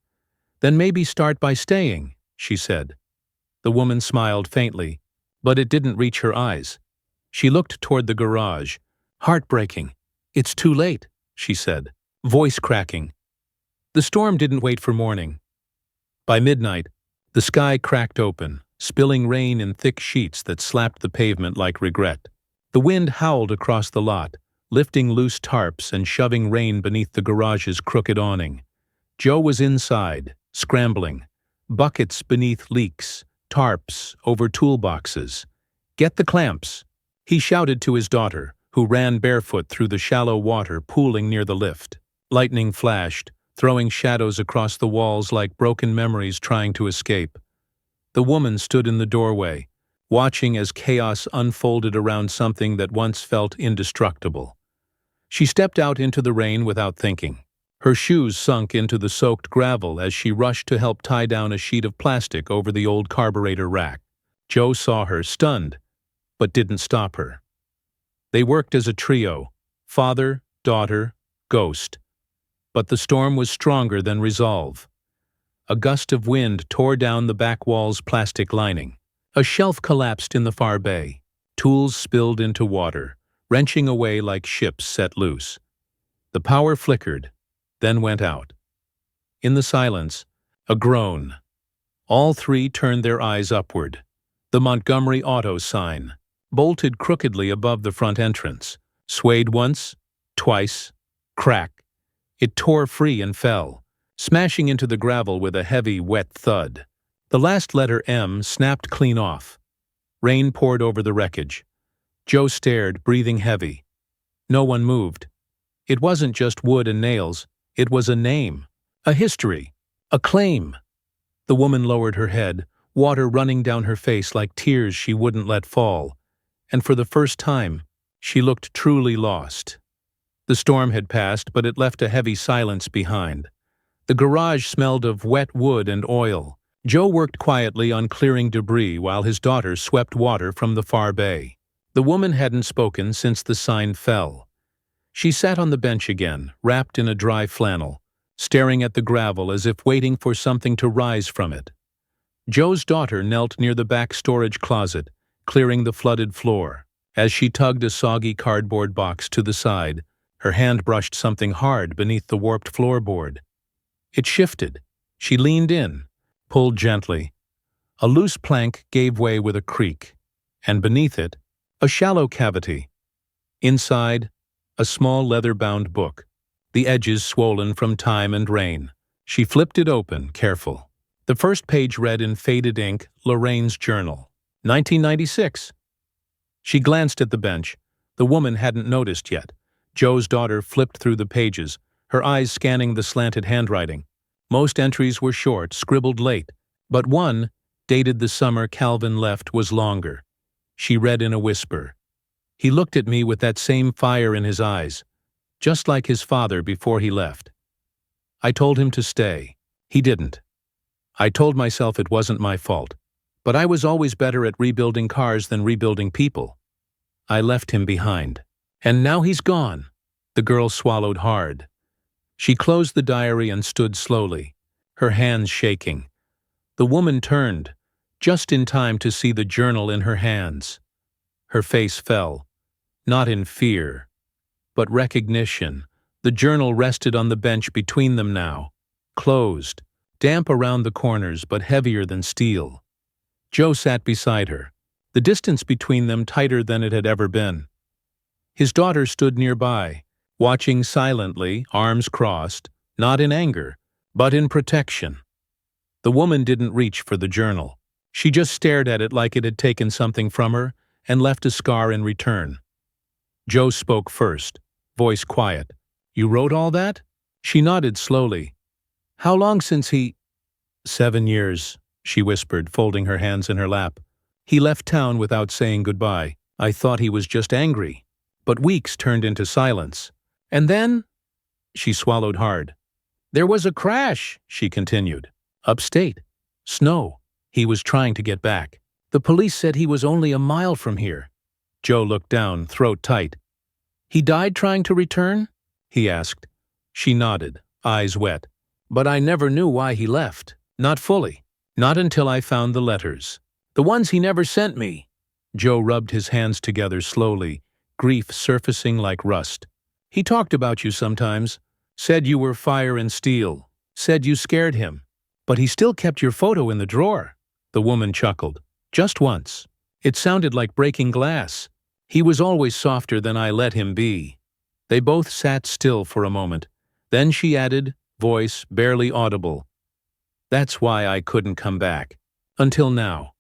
S1: "Then maybe start by staying," she said. The woman smiled faintly, but it didn't reach her eyes. She looked toward the garage. "Heartbreaking. It's too late," she said, voice cracking. The storm didn't wait for morning. By midnight, the sky cracked open, spilling rain in thick sheets that slapped the pavement like regret. The wind howled across the lot, lifting loose tarps and shoving rain beneath the garage's crooked awning. Joe was inside, scrambling. Buckets beneath leaks, tarps over toolboxes. "Get the clamps," he shouted to his daughter, who ran barefoot through the shallow water pooling near the lift. Lightning flashed, throwing shadows across the walls like broken memories trying to escape. The woman stood in the doorway, watching as chaos unfolded around something that once felt indestructible. She stepped out into the rain without thinking. Her shoes sunk into the soaked gravel as she rushed to help tie down a sheet of plastic over the old carburetor rack. Joe saw her, stunned, but didn't stop her. They worked as a trio, father, daughter, ghost. But the storm was stronger than resolve. A gust of wind tore down the back wall's plastic lining. A shelf collapsed in the far bay. Tools spilled into water, wrenching away like ships set loose. The power flickered, then went out. In the silence, a groan. All three turned their eyes upward. The Montgomery Auto sign, bolted crookedly above the front entrance, swayed once, twice, crack. It tore free and fell, smashing into the gravel with a heavy, wet thud. The last letter M snapped clean off. Rain poured over the wreckage. Joe stared, breathing heavy. No one moved. It wasn't just wood and nails. It was a name, a history. A claim! The woman lowered her head, water running down her face like tears she wouldn't let fall, and for the first time, she looked truly lost. The storm had passed, but it left a heavy silence behind. The garage smelled of wet wood and oil. Joe worked quietly on clearing debris while his daughter swept water from the far bay. The woman hadn't spoken since the sign fell. She sat on the bench again, wrapped in a dry flannel, staring at the gravel as if waiting for something to rise from it. Joe's daughter knelt near the back storage closet, clearing the flooded floor. As she tugged a soggy cardboard box to the side, her hand brushed something hard beneath the warped floorboard. It shifted. She leaned in, pulled gently. A loose plank gave way with a creak, and beneath it, a shallow cavity. Inside, a small leather-bound book, the edges swollen from time and rain. She flipped it open, careful. The first page read in faded ink, Lorraine's journal, 1996. She glanced at the bench. The woman hadn't noticed yet. Joe's daughter flipped through the pages, her eyes scanning the slanted handwriting. Most entries were short, scribbled late, but one, dated the summer Calvin left, was longer. She read in a whisper. He looked at me with that same fire in his eyes, just like his father before he left. I told him to stay. He didn't. I told myself it wasn't my fault, but I was always better at rebuilding cars than rebuilding people. I left him behind. And now he's gone. The girl swallowed hard. She closed the diary and stood slowly, her hands shaking. The woman turned, just in time to see the journal in her hands. Her face fell, not in fear, but recognition. The journal rested on the bench between them now, closed, damp around the corners but heavier than steel. Joe sat beside her, the distance between them tighter than it had ever been. His daughter stood nearby, watching silently, arms crossed, not in anger, but in protection. The woman didn't reach for the journal. She just stared at it like it had taken something from her and left a scar in return. Joe spoke first, voice quiet. "You wrote all that?" She nodded slowly. "How long since he—" "7 years," she whispered, folding her hands in her lap. "He left town without saying goodbye. I thought he was just angry." But weeks turned into silence. And then, she swallowed hard. "There was a crash," she continued. "Upstate. Snow. He was trying to get back. The police said he was only a mile from here." Joe looked down, throat tight. "He died trying to return?" he asked. She nodded, eyes wet. "But I never knew why he left. Not fully. Not until I found the letters. The ones he never sent me." Joe rubbed his hands together slowly, grief surfacing like rust. "He talked about you sometimes. Said you were fire and steel. Said you scared him. But he still kept your photo in the drawer." The woman chuckled. "Just once. It sounded like breaking glass. He was always softer than I let him be." They both sat still for a moment. Then she added, voice barely audible, "That's why I couldn't come back. Until now."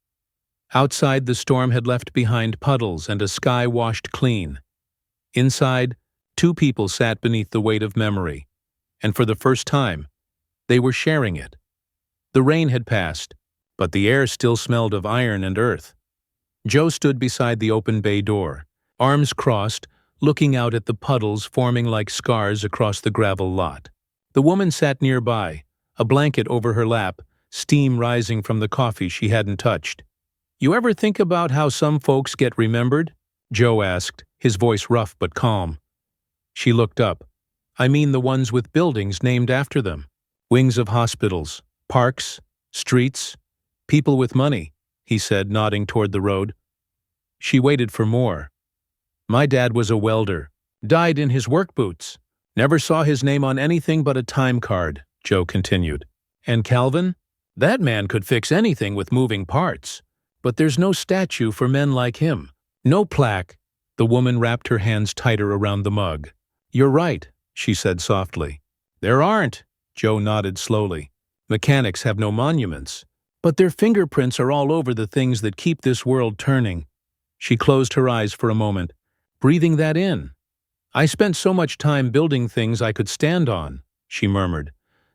S1: Outside, the storm had left behind puddles and a sky washed clean. Inside, 2 people sat beneath the weight of memory, and for the first time, they were sharing it. The rain had passed, but the air still smelled of iron and earth. Joe stood beside the open bay door, arms crossed, looking out at the puddles forming like scars across the gravel lot. The woman sat nearby, a blanket over her lap, steam rising from the coffee she hadn't touched. "You ever think about how some folks get remembered?" Joe asked, his voice rough but calm. She looked up. "I mean the ones with buildings named after them. Wings of hospitals, parks, streets, people with money," he said, nodding toward the road. She waited for more. "My dad was a welder. Died in his work boots. Never saw his name on anything but a time card," Joe continued. "And Calvin? That man could fix anything with moving parts. But there's no statue for men like him. No plaque." The woman wrapped her hands tighter around the mug. "You're right," she said softly. "There aren't," Joe nodded slowly. "Mechanics have no monuments. But their fingerprints are all over the things that keep this world turning." She closed her eyes for a moment, breathing that in. "I spent so much time building things I could stand on," she murmured.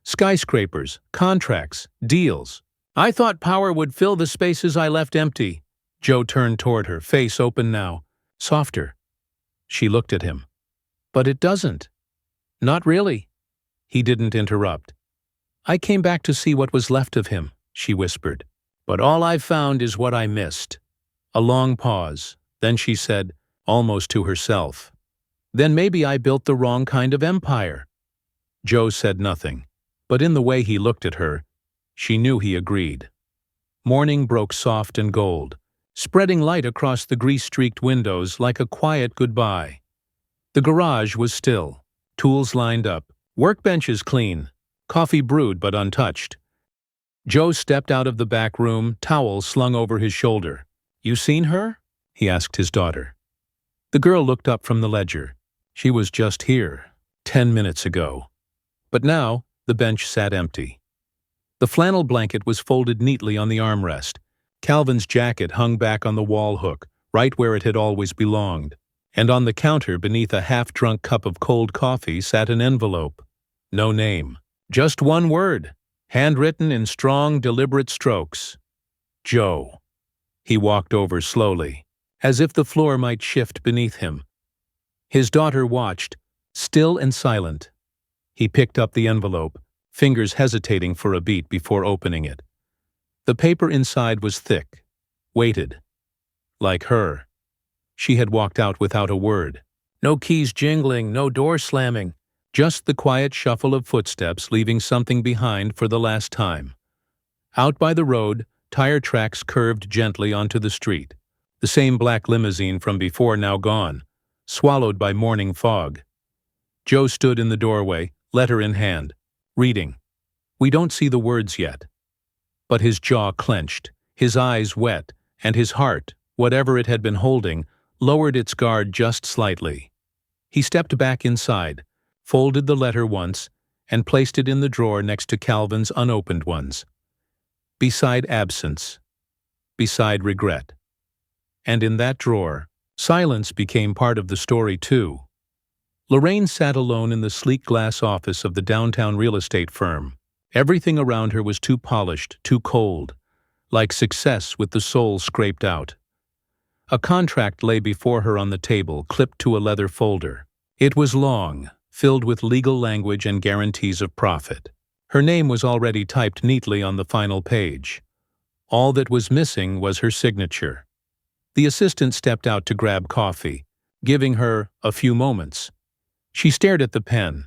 S1: Skyscrapers, contracts, deals. I thought power would fill the spaces I left empty. Joe turned toward her, face open now. Softer. She looked at him. But it doesn't. Not really. He didn't interrupt. I came back to see what was left of him, she whispered. But all I've found is what I missed. A long pause. Then she said, almost to herself, then maybe I built the wrong kind of empire. Joe said nothing, but in the way he looked at her, she knew he agreed. Morning broke soft and gold, spreading light across the grease-streaked windows like a quiet goodbye. The garage was still, tools lined up, workbenches clean, coffee brewed but untouched. Joe stepped out of the back room, towel slung over his shoulder. You seen her? He asked his daughter. The girl looked up from the ledger. She was just here, 10 minutes ago. But now, the bench sat empty. The flannel blanket was folded neatly on the armrest. Calvin's jacket hung back on the wall hook, right where it had always belonged. And on the counter beneath a half-drunk cup of cold coffee sat an envelope. No name. Just one word, handwritten in strong, deliberate strokes. Joe. He walked over slowly, as if the floor might shift beneath him. His daughter watched, still and silent. He picked up the envelope, fingers hesitating for a beat before opening it. The paper inside was thick, weighted. Like her. She had walked out without a word. No keys jingling, no door slamming. Just the quiet shuffle of footsteps leaving something behind for the last time. Out by the road, tire tracks curved gently onto the street. The same black limousine from before now gone, swallowed by morning fog. Joe stood in the doorway, letter in hand, reading. We don't see the words yet. But his jaw clenched, his eyes wet, and his heart, whatever it had been holding, lowered its guard just slightly. He stepped back inside, folded the letter once, and placed it in the drawer next to Calvin's unopened ones. Beside absence. Beside regret. And in that drawer, silence became part of the story too. Lorraine sat alone in the sleek glass office of the downtown real estate firm. Everything around her was too polished, too cold, like success with the soul scraped out. A contract lay before her on the table, clipped to a leather folder. It was long, filled with legal language and guarantees of profit. Her name was already typed neatly on the final page. All that was missing was her signature. The assistant stepped out to grab coffee, giving her a few moments. She stared at the pen.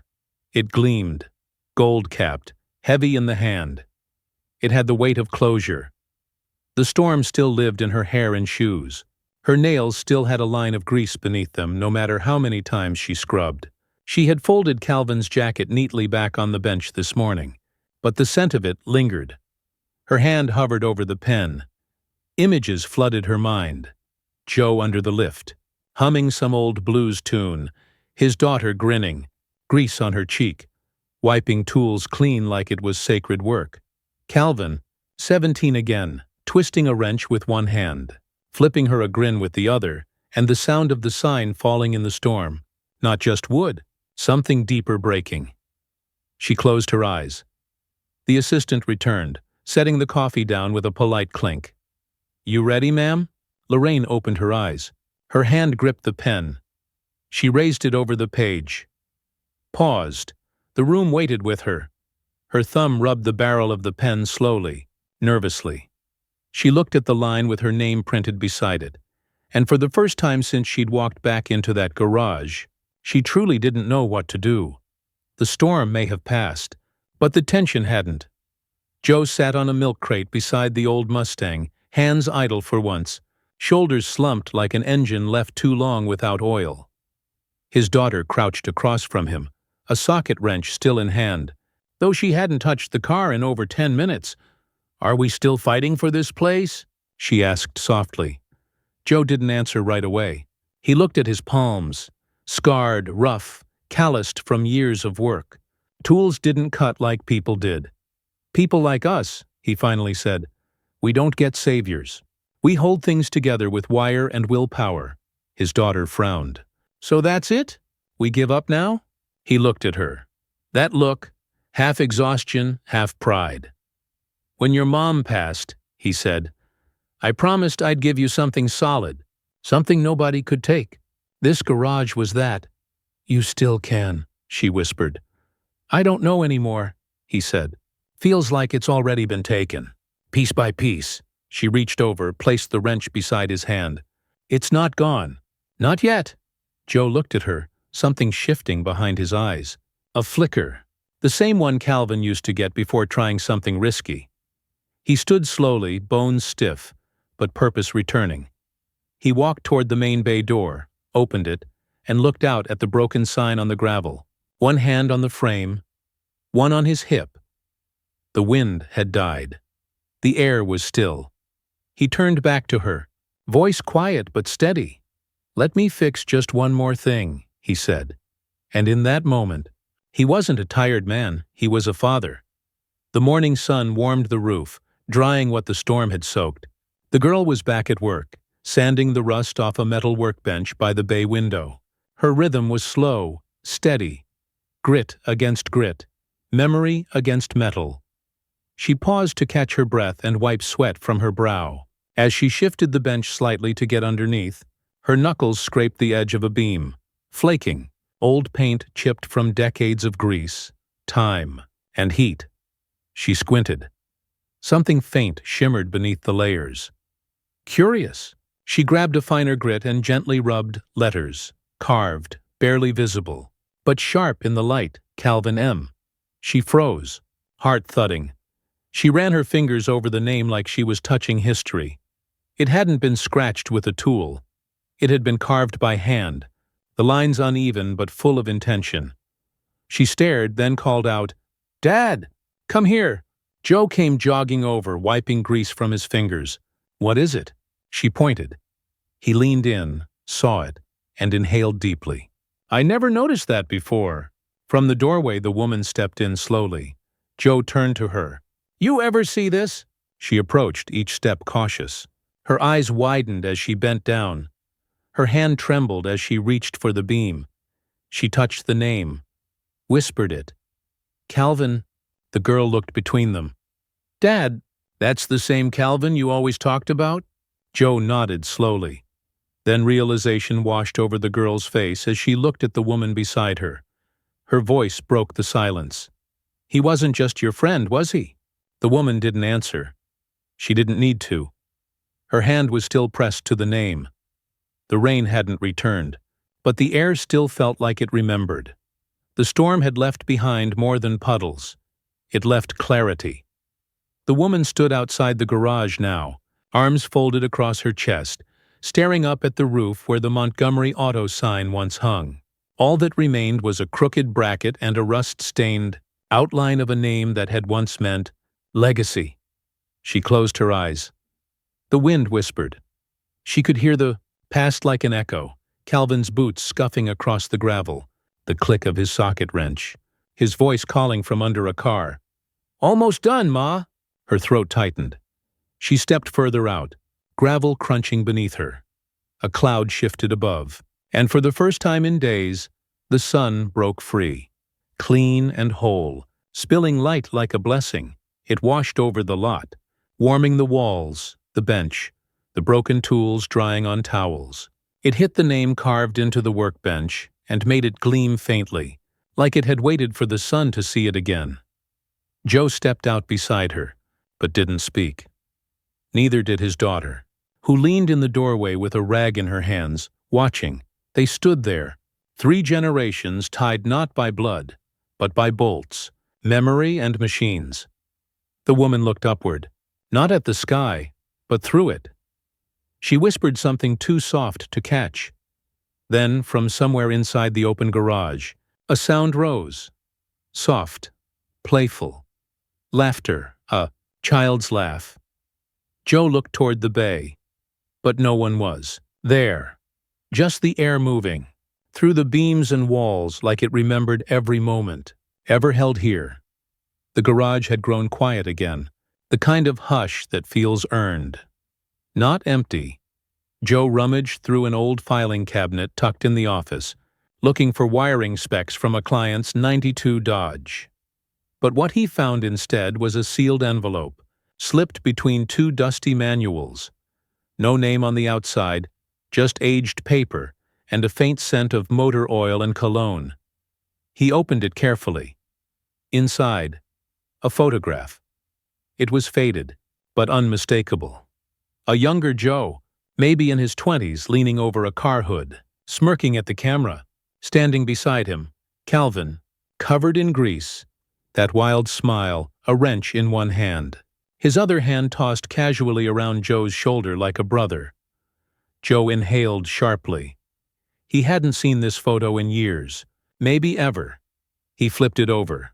S1: It gleamed, gold-capped, heavy in the hand. It had the weight of closure. The storm still lived in her hair and shoes. Her nails still had a line of grease beneath them, no matter how many times she scrubbed. She had folded Calvin's jacket neatly back on the bench this morning, but the scent of it lingered. Her hand hovered over the pen. Images flooded her mind. Joe under the lift, humming some old blues tune, his daughter grinning, grease on her cheek, wiping tools clean like it was sacred work. Calvin, 17 again, twisting a wrench with one hand, flipping her a grin with the other, and the sound of the sign falling in the storm. Not just wood, something deeper breaking. She closed her eyes. The assistant returned, setting the coffee down with a polite clink. You ready, ma'am? Lorraine opened her eyes. Her hand gripped the pen. She raised it over the page. Paused. The room waited with her. Her thumb rubbed the barrel of the pen slowly, nervously. She looked at the line with her name printed beside it, and for the first time since she'd walked back into that garage, she truly didn't know what to do. The storm may have passed, but the tension hadn't. Joe sat on a milk crate beside the old Mustang, hands idle for once, shoulders slumped like an engine left too long without oil. His daughter crouched across from him, a socket wrench still in hand, though she hadn't touched the car in over 10 minutes. Are we still fighting for this place? She asked softly. Joe didn't answer right away. He looked at his palms, scarred, rough, calloused from years of work. Tools didn't cut like people did. People like us, he finally said. We don't get saviors. We hold things together with wire and willpower. His daughter frowned. So that's it? We give up now? He looked at her. That look, half exhaustion, half pride. "When your mom passed," he said, "I promised I'd give you something solid, something nobody could take. This garage was that." "You still can," she whispered. "I don't know anymore," he said. "Feels like it's already been taken." Piece by piece, she reached over, placed the wrench beside his hand. "It's not gone." "Not yet." Joe looked at her, something shifting behind his eyes. A flicker, the same one Calvin used to get before trying something risky. He stood slowly, bones stiff, but purpose returning. He walked toward the main bay door, opened it, and looked out at the broken sign on the gravel, one hand on the frame, one on his hip. The wind had died. The air was still. He turned back to her, voice quiet but steady. "Let me fix just one more thing," he said. And in that moment, he wasn't a tired man, he was a father. The morning sun warmed the roof, drying what the storm had soaked. The girl was back at work, sanding the rust off a metal workbench by the bay window. Her rhythm was slow, steady, grit against grit, memory against metal. She paused to catch her breath and wipe sweat from her brow. As she shifted the bench slightly to get underneath, her knuckles scraped the edge of a beam, flaking, old paint chipped from decades of grease, time, and heat. She squinted. Something faint shimmered beneath the layers. Curious. She grabbed a finer grit and gently rubbed letters, carved, barely visible, but sharp in the light, Calvin M. She froze, heart thudding. She ran her fingers over the name like she was touching history. It hadn't been scratched with a tool. It had been carved by hand, the lines uneven but full of intention. She stared, then called out, "Dad, come here." Joe came jogging over, wiping grease from his fingers. "What is it?" She pointed. He leaned in, saw it, and inhaled deeply. "I never noticed that before." From the doorway, the woman stepped in slowly. Joe turned to her. "You ever see this?" She approached, each step cautious. Her eyes widened as she bent down. Her hand trembled as she reached for the beam. She touched the name, whispered it. "Calvin." The girl looked between them. "Dad, that's the same Calvin you always talked about?" Joe nodded slowly. Then realization washed over the girl's face as she looked at the woman beside her. Her voice broke the silence. "He wasn't just your friend, was he?" The woman didn't answer. She didn't need to. Her hand was still pressed to the name. The rain hadn't returned, but the air still felt like it remembered. The storm had left behind more than puddles. It left clarity. The woman stood outside the garage now, arms folded across her chest, staring up at the roof where the Montgomery Auto sign once hung. All that remained was a crooked bracket and a rust-stained outline of a name that had once meant legacy. She closed her eyes. The wind whispered. She could hear the past like an echo, Calvin's boots scuffing across the gravel, the click of his socket wrench, his voice calling from under a car. "Almost done, Ma." Her throat tightened. She stepped further out, gravel crunching beneath her. A cloud shifted above, and for the first time in days, the sun broke free. Clean and whole, spilling light like a blessing, it washed over the lot, warming the walls, the bench, the broken tools drying on towels. It hit the name carved into the workbench and made it gleam faintly, like it had waited for the sun to see it again. Joe stepped out beside her, but didn't speak. Neither did his daughter, who leaned in the doorway with a rag in her hands, watching. They stood there, 3 generations tied not by blood, but by bolts, memory and machines. The woman looked upward, not at the sky, but through it. She whispered something too soft to catch. Then, from somewhere inside the open garage, a sound rose. Soft, playful. Laughter, a child's laugh. Joe looked toward the bay, but no one was there. Just the air moving, through the beams and walls like it remembered every moment, ever held here. The garage had grown quiet again, the kind of hush that feels earned. Not empty. Joe rummaged through an old filing cabinet tucked in the office, looking for wiring specs from a client's '92 Dodge. But what he found instead was a sealed envelope, slipped between two dusty manuals. No name on the outside, just aged paper and a faint scent of motor oil and cologne. He opened it carefully. Inside, a photograph. It was faded, but unmistakable. A younger Joe, maybe in his 20s, leaning over a car hood, smirking at the camera. Standing beside him, Calvin, covered in grease, that wild smile, a wrench in one hand. His other hand tossed casually around Joe's shoulder like a brother. Joe inhaled sharply. He hadn't seen this photo in years, maybe ever. He flipped it over.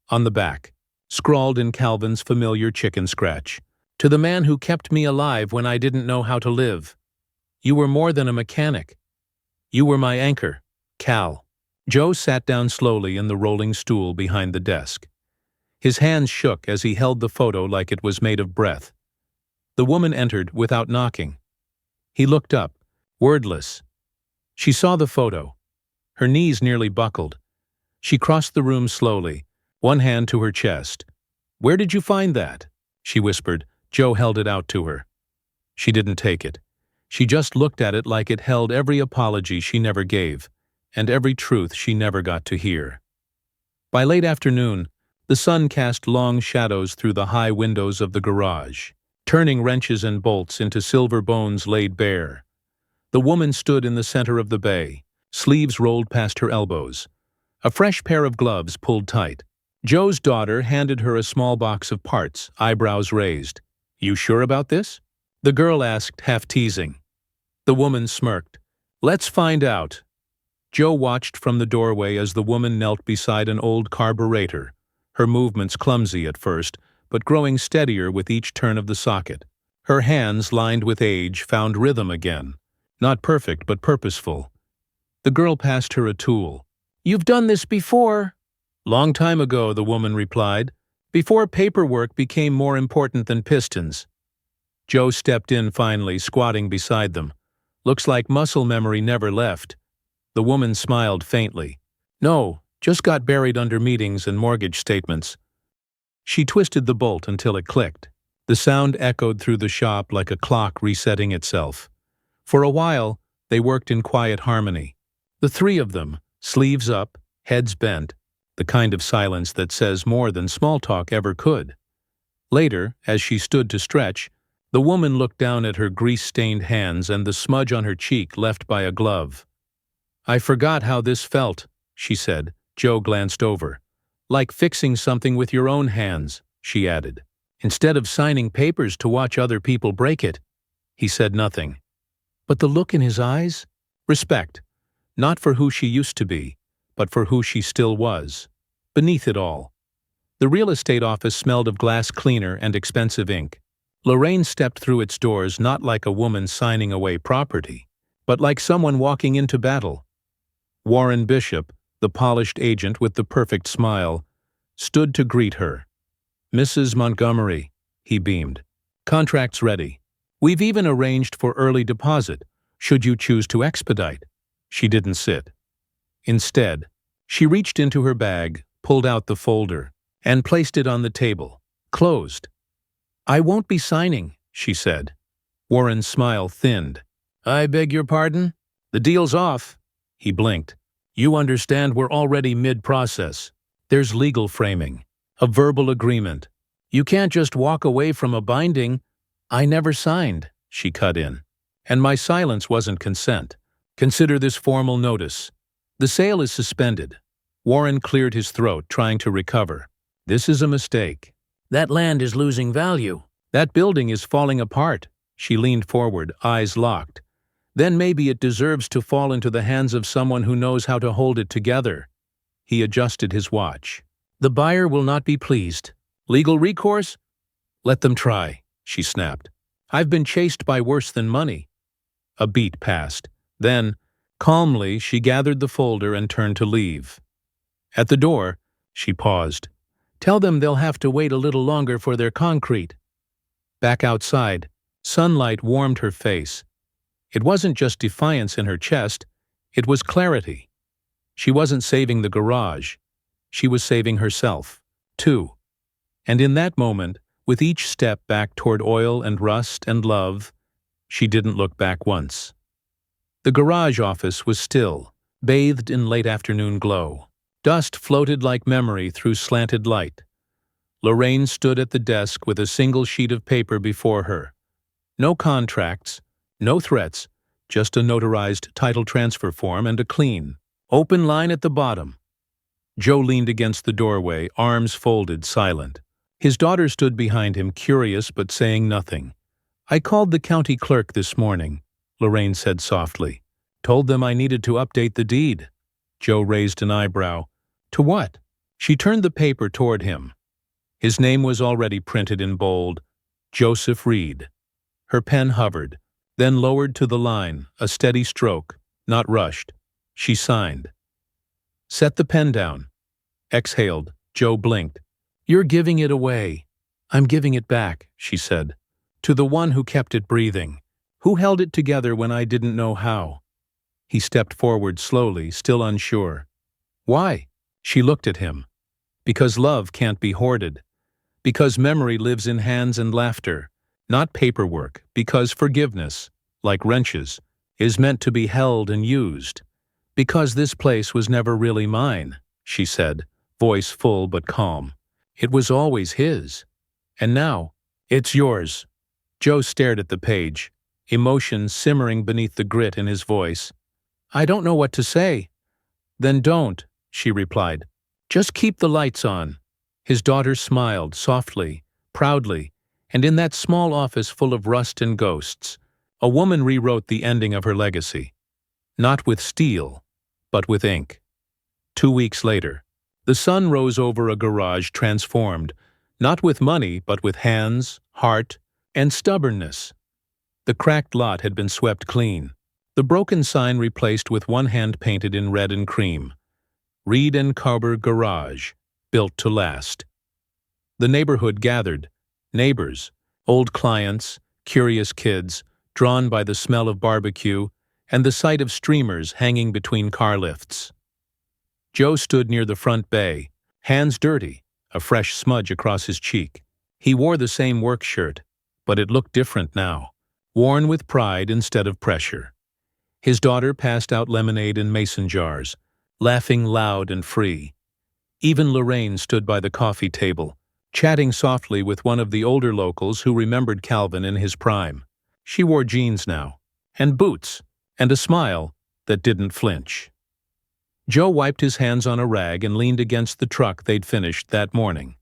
S1: On the back, scrawled in Calvin's familiar chicken scratch, "To the man who kept me alive when I didn't know how to live. You were more than a mechanic. You were my anchor, Cal." Joe sat down slowly in the rolling stool behind the desk. His hands shook as he held the photo like it was made of breath. The woman entered without knocking. He looked up, wordless. She saw the photo. Her knees nearly buckled. She crossed the room slowly, one hand to her chest. "Where did you find that?" she whispered. Joe held it out to her. She didn't take it. She just looked at it like it held every apology she never gave, and every truth she never got to hear. By late afternoon, the sun cast long shadows through the high windows of the garage, turning wrenches and bolts into silver bones laid bare. The woman stood in the center of the bay, sleeves rolled past her elbows. A fresh pair of gloves pulled tight. Joe's daughter handed her a small box of parts, eyebrows raised. "You sure about this?" the girl asked, half teasing. The woman smirked. "Let's find out." Joe watched from the doorway as the woman knelt beside an old carburetor, her movements clumsy at first, but growing steadier with each turn of the socket. Her hands, lined with age, found rhythm again. Not perfect, but purposeful. The girl passed her a tool. "You've done this before." "Long time ago," the woman replied, "before paperwork became more important than pistons." Joe stepped in finally, squatting beside them. "Looks like muscle memory never left." The woman smiled faintly. "No, just got buried under meetings and mortgage statements." She twisted the bolt until it clicked. The sound echoed through the shop like a clock resetting itself. For a while, they worked in quiet harmony. The three of them, sleeves up, heads bent, the kind of silence that says more than small talk ever could. Later, as she stood to stretch, the woman looked down at her grease-stained hands and the smudge on her cheek left by a glove. "I forgot how this felt," she said. Joe glanced over. "Like fixing something with your own hands," she added. "Instead of signing papers to watch other people break it." He said nothing. But the look in his eyes? Respect. Not for who she used to be, but for who she still was. Beneath it all. The real estate office smelled of glass cleaner and expensive ink. Lorraine stepped through its doors not like a woman signing away property, but like someone walking into battle. Warren Bishop, the polished agent with the perfect smile, stood to greet her. "Mrs. Montgomery," he beamed. "Contract's ready. We've even arranged for early deposit, should you choose to expedite." She didn't sit. Instead, she reached into her bag, pulled out the folder, and placed it on the table, closed. "I won't be signing," she said. Warren's smile thinned. "I beg your pardon?" "The deal's off." He blinked. "You understand we're already mid-process. There's legal framing, a verbal agreement. You can't just walk away from a binding." "I never signed," she cut in. "And my silence wasn't consent. Consider this formal notice. The sale is suspended." Warren cleared his throat, trying to recover. "This is a mistake. That land is losing value. That building is falling apart." She leaned forward, eyes locked. "Then maybe it deserves to fall into the hands of someone who knows how to hold it together." He adjusted his watch. "The buyer will not be pleased. Legal recourse? Let them try," she snapped. "I've been chased by worse than money." A beat passed. Then, calmly, she gathered the folder and turned to leave. At the door, she paused. "Tell them they'll have to wait a little longer for their concrete." Back outside, sunlight warmed her face. It wasn't just defiance in her chest, it was clarity. She wasn't saving the garage. She was saving herself. too. And in that moment, with each step back toward oil and rust and love, she didn't look back once. The garage office was still, bathed in late afternoon glow. Dust floated like memory through slanted light. Lorraine stood at the desk with a single sheet of paper before her. No contracts, no threats, just a notarized title transfer form and a clean, open line at the bottom. Joe leaned against the doorway, arms folded, silent. His daughter stood behind him, curious but saying nothing. "I called the county clerk this morning," Lorraine said softly. "Told them I needed to update the deed." Joe raised an eyebrow. "To what?" She turned the paper toward him. His name was already printed in bold, Joseph Reed. Her pen hovered, then lowered to the line, a steady stroke, not rushed. She signed. "Set the pen down." Exhaled. Joe blinked. "You're giving it away." "I'm giving it back," she said. "To the one who kept it breathing, who held it together when I didn't know how." He stepped forward slowly, still unsure. "Why?" She looked at him. "Because love can't be hoarded. Because memory lives in hands and laughter, not paperwork. Because forgiveness, like wrenches, is meant to be held and used. Because this place was never really mine," she said, voice full but calm. "It was always his. And now, it's yours." Joe stared at the page, emotion simmering beneath the grit in his voice. "I don't know what to say." "Then don't," she replied. "Just keep the lights on." His daughter smiled, softly, proudly, and in that small office full of rust and ghosts, a woman rewrote the ending of her legacy. Not with steel, but with ink. 2 weeks later, the sun rose over a garage transformed, not with money, but with hands, heart, and stubbornness. The cracked lot had been swept clean, the broken sign replaced with one hand painted in red and cream. Reed & Carber Garage, built to last. The neighborhood gathered, neighbors, old clients, curious kids, drawn by the smell of barbecue and the sight of streamers hanging between car lifts. Joe stood near the front bay, hands dirty, a fresh smudge across his cheek. He wore the same work shirt, but it looked different now, worn with pride instead of pressure. His daughter passed out lemonade in mason jars, laughing loud and free. Even Lorraine stood by the coffee table, chatting softly with one of the older locals who remembered Calvin in his prime. She wore jeans now, and boots, and a smile that didn't flinch. Joe wiped his hands on a rag and leaned against the truck they'd finished that morning.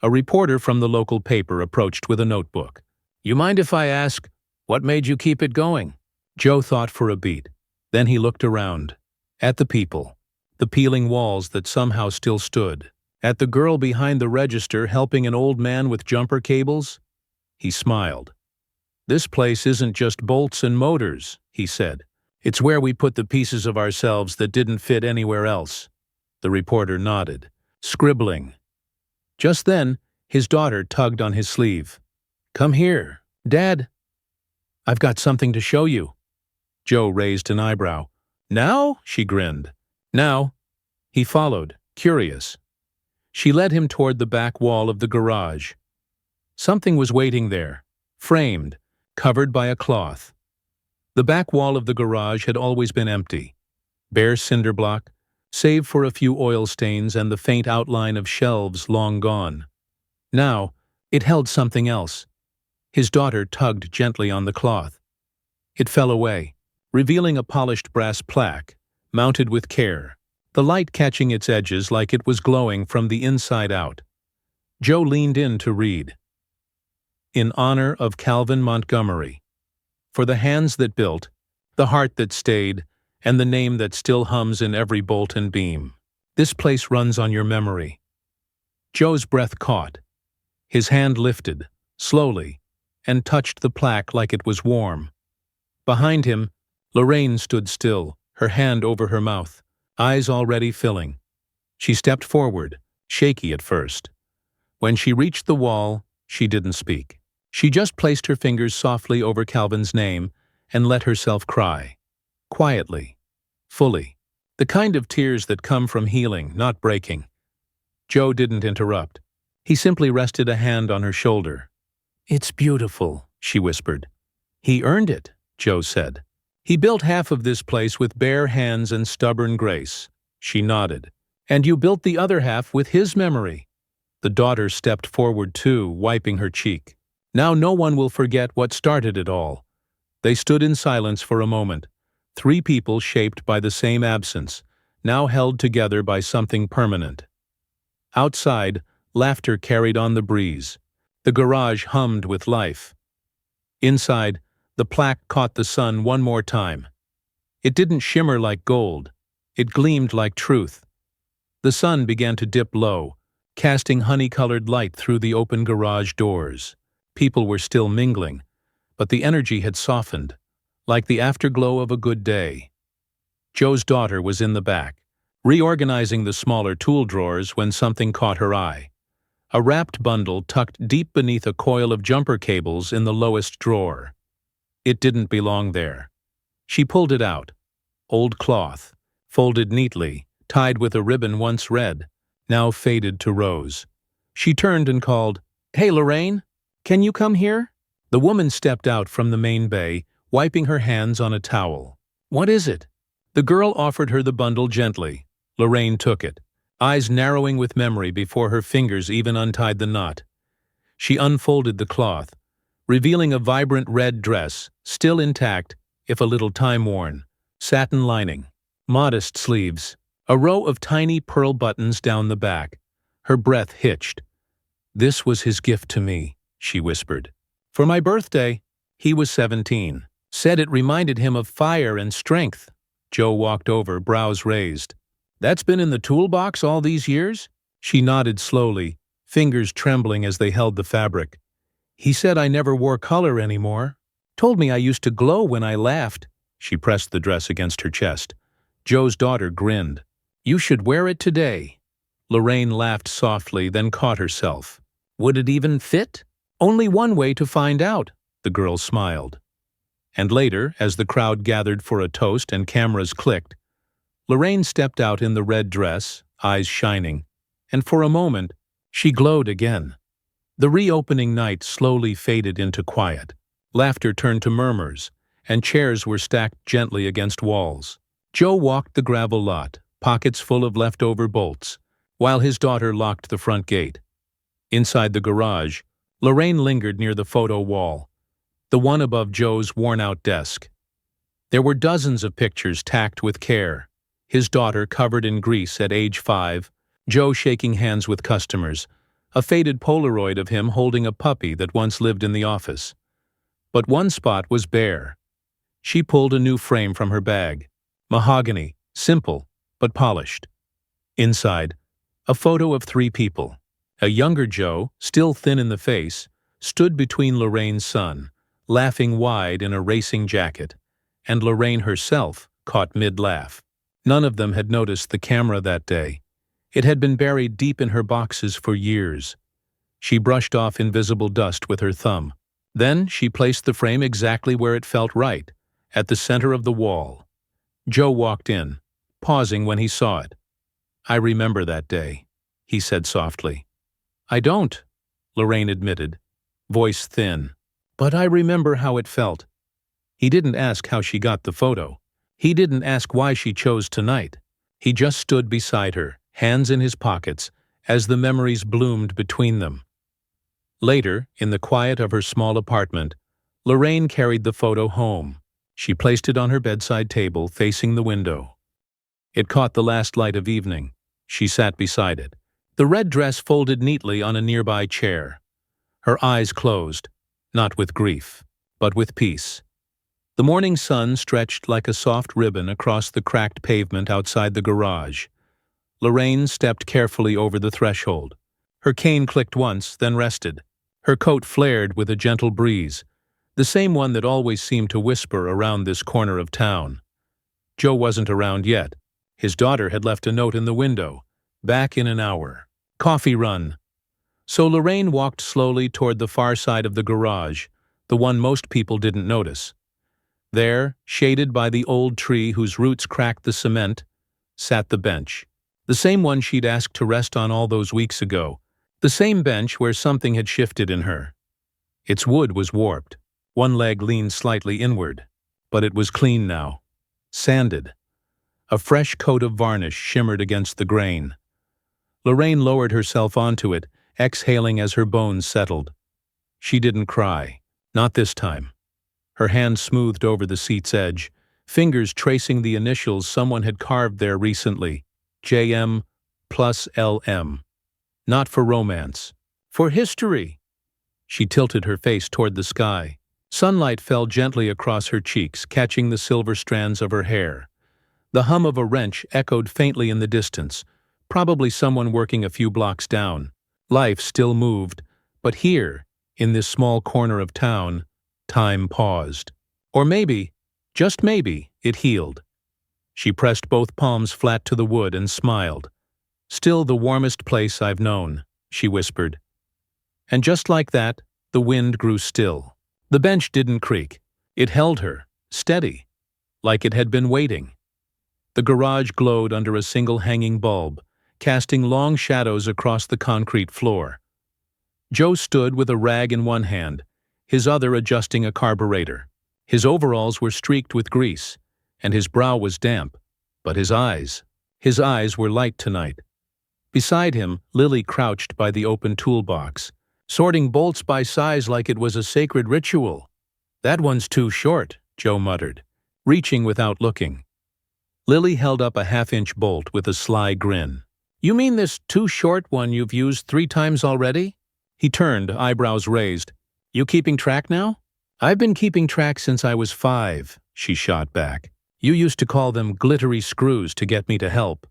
S1: A reporter from the local paper approached with a notebook. "You mind if I ask, what made you keep it going?" Joe thought for a beat. Then he looked around. At the people. The peeling walls that somehow still stood. At the girl behind the register helping an old man with jumper cables. He smiled. "This place isn't just bolts and motors," he said. "It's where we put the pieces of ourselves that didn't fit anywhere else." The reporter nodded, scribbling. Just then, his daughter tugged on his sleeve. "Come here, Dad. I've got something to show you." Joe raised an eyebrow. "Now?" she grinned. "Now." He followed, curious. She led him toward the back wall of the garage. Something was waiting there, framed, covered by a cloth. The back wall of the garage had always been empty, bare cinder block, save for a few oil stains and the faint outline of shelves long gone. Now, it held something else. His daughter tugged gently on the cloth. It fell away, revealing a polished brass plaque, mounted with care, the light catching its edges like it was glowing from the inside out. Joe leaned in to read. "In honor of Calvin Montgomery. For the hands that built, the heart that stayed, and the name that still hums in every bolt and beam. This place runs on your memory." Joe's breath caught. His hand lifted, slowly, and touched the plaque like it was warm. Behind him, Lorraine stood still, her hand over her mouth, eyes already filling. She stepped forward, shaky at first. When she reached the wall, she didn't speak. She just placed her fingers softly over Calvin's name and let herself cry. Quietly, fully. The kind of tears that come from healing, not breaking. Joe didn't interrupt. He simply rested a hand on her shoulder. "It's beautiful," she whispered. "He earned it," Joe said. "He built half of this place with bare hands and stubborn grace." She nodded. "And you built the other half with his memory." The daughter stepped forward too, wiping her cheek. "Now no one will forget what started it all." They stood in silence for a moment, three people shaped by the same absence, now held together by something permanent. Outside, laughter carried on the breeze. The garage hummed with life. Inside, the plaque caught the sun one more time. It didn't shimmer like gold. It gleamed like truth. The sun began to dip low, casting honey-colored light through the open garage doors. People were still mingling, but the energy had softened, like the afterglow of a good day. Joe's daughter was in the back, reorganizing the smaller tool drawers when something caught her eye. A wrapped bundle tucked deep beneath a coil of jumper cables in the lowest drawer. It didn't belong there. She pulled it out. Old cloth, folded neatly, tied with a ribbon once red, now faded to rose. She turned and called, "Hey, Lorraine, can you come here?" The woman stepped out from the main bay, wiping her hands on a towel. "What is it?" The girl offered her the bundle gently. Lorraine took it, eyes narrowing with memory before her fingers even untied the knot. She unfolded the cloth, revealing a vibrant red dress, still intact, if a little time-worn, satin lining, modest sleeves, a row of tiny pearl buttons down the back. Her breath hitched. "This was his gift to me," she whispered. "For my birthday." He was 17. Said it reminded him of fire and strength. Joe walked over, brows raised. "That's been in the toolbox all these years?" She nodded slowly, fingers trembling as they held the fabric. "He said I never wore color anymore. Told me I used to glow when I laughed." She pressed the dress against her chest. Joe's daughter grinned. "You should wear it today." Lorraine laughed softly, then caught herself. "Would it even fit?" "Only one way to find out," the girl smiled. And later, as the crowd gathered for a toast and cameras clicked, Lorraine stepped out in the red dress, eyes shining, and for a moment, she glowed again. The reopening night slowly faded into quiet. Laughter turned to murmurs, and chairs were stacked gently against walls. Joe walked the gravel lot, pockets full of leftover bolts, while his daughter locked the front gate. Inside the garage, Lorraine lingered near the photo wall, the one above Joe's worn-out desk. There were dozens of pictures tacked with care. His daughter covered in grease at age 5, Joe shaking hands with customers, a faded Polaroid of him holding a puppy that once lived in the office. But one spot was bare. She pulled a new frame from her bag. Mahogany, simple, but polished. Inside, a photo of 3 people. A younger Joe, still thin in the face, stood between Lorraine's son, laughing wide in a racing jacket, and Lorraine herself caught mid-laugh. None of them had noticed the camera that day. It had been buried deep in her boxes for years. She brushed off invisible dust with her thumb. Then she placed the frame exactly where it felt right, at the center of the wall. Joe walked in, pausing when he saw it. "I remember that day," he said softly. "I don't," Lorraine admitted, voice thin. "But I remember how it felt." He didn't ask how she got the photo. He didn't ask why she chose tonight. He just stood beside her, hands in his pockets, as the memories bloomed between them. Later, in the quiet of her small apartment, Lorraine carried the photo home. She placed it on her bedside table, facing the window. It caught the last light of evening. She sat beside it, the red dress folded neatly on a nearby chair. Her eyes closed, not with grief, but with peace. The morning sun stretched like a soft ribbon across the cracked pavement outside the garage. Lorraine stepped carefully over the threshold. Her cane clicked once, then rested. Her coat flared with a gentle breeze, the same one that always seemed to whisper around this corner of town. Joe wasn't around yet. His daughter had left a note in the window. "Back in an hour. Coffee run." So Lorraine walked slowly toward the far side of the garage, the one most people didn't notice. There, shaded by the old tree whose roots cracked the cement, sat the bench. The same one she'd asked to rest on all those weeks ago. The same bench where something had shifted in her. Its wood was warped. One leg leaned slightly inward. But it was clean now. Sanded. A fresh coat of varnish shimmered against the grain. Lorraine lowered herself onto it, exhaling as her bones settled. She didn't cry. Not this time. Her hand smoothed over the seat's edge, fingers tracing the initials someone had carved there recently. JM plus LM. Not for romance. For history. She tilted her face toward the sky. Sunlight fell gently across her cheeks, catching the silver strands of her hair. The hum of a wrench echoed faintly in the distance, probably someone working a few blocks down. Life still moved, but here, in this small corner of town, time paused. Or maybe, just maybe, it healed. She pressed both palms flat to the wood and smiled. "Still the warmest place I've known," she whispered. And just like that, the wind grew still. The bench didn't creak. It held her, steady, like it had been waiting. The garage glowed under a single hanging bulb, casting long shadows across the concrete floor. Joe stood with a rag in one hand, his other adjusting a carburetor. His overalls were streaked with grease, and his brow was damp, but his eyes were light tonight. Beside him, Lily crouched by the open toolbox, sorting bolts by size like it was a sacred ritual. "That one's too short," Joe muttered, reaching without looking. Lily held up a half-inch bolt with a sly grin. "You mean this too short one you've used 3 times already?" He turned, eyebrows raised. "You keeping track now?" "I've been keeping track since I was 5, she shot back. "You used to call them glittery screws to get me to help."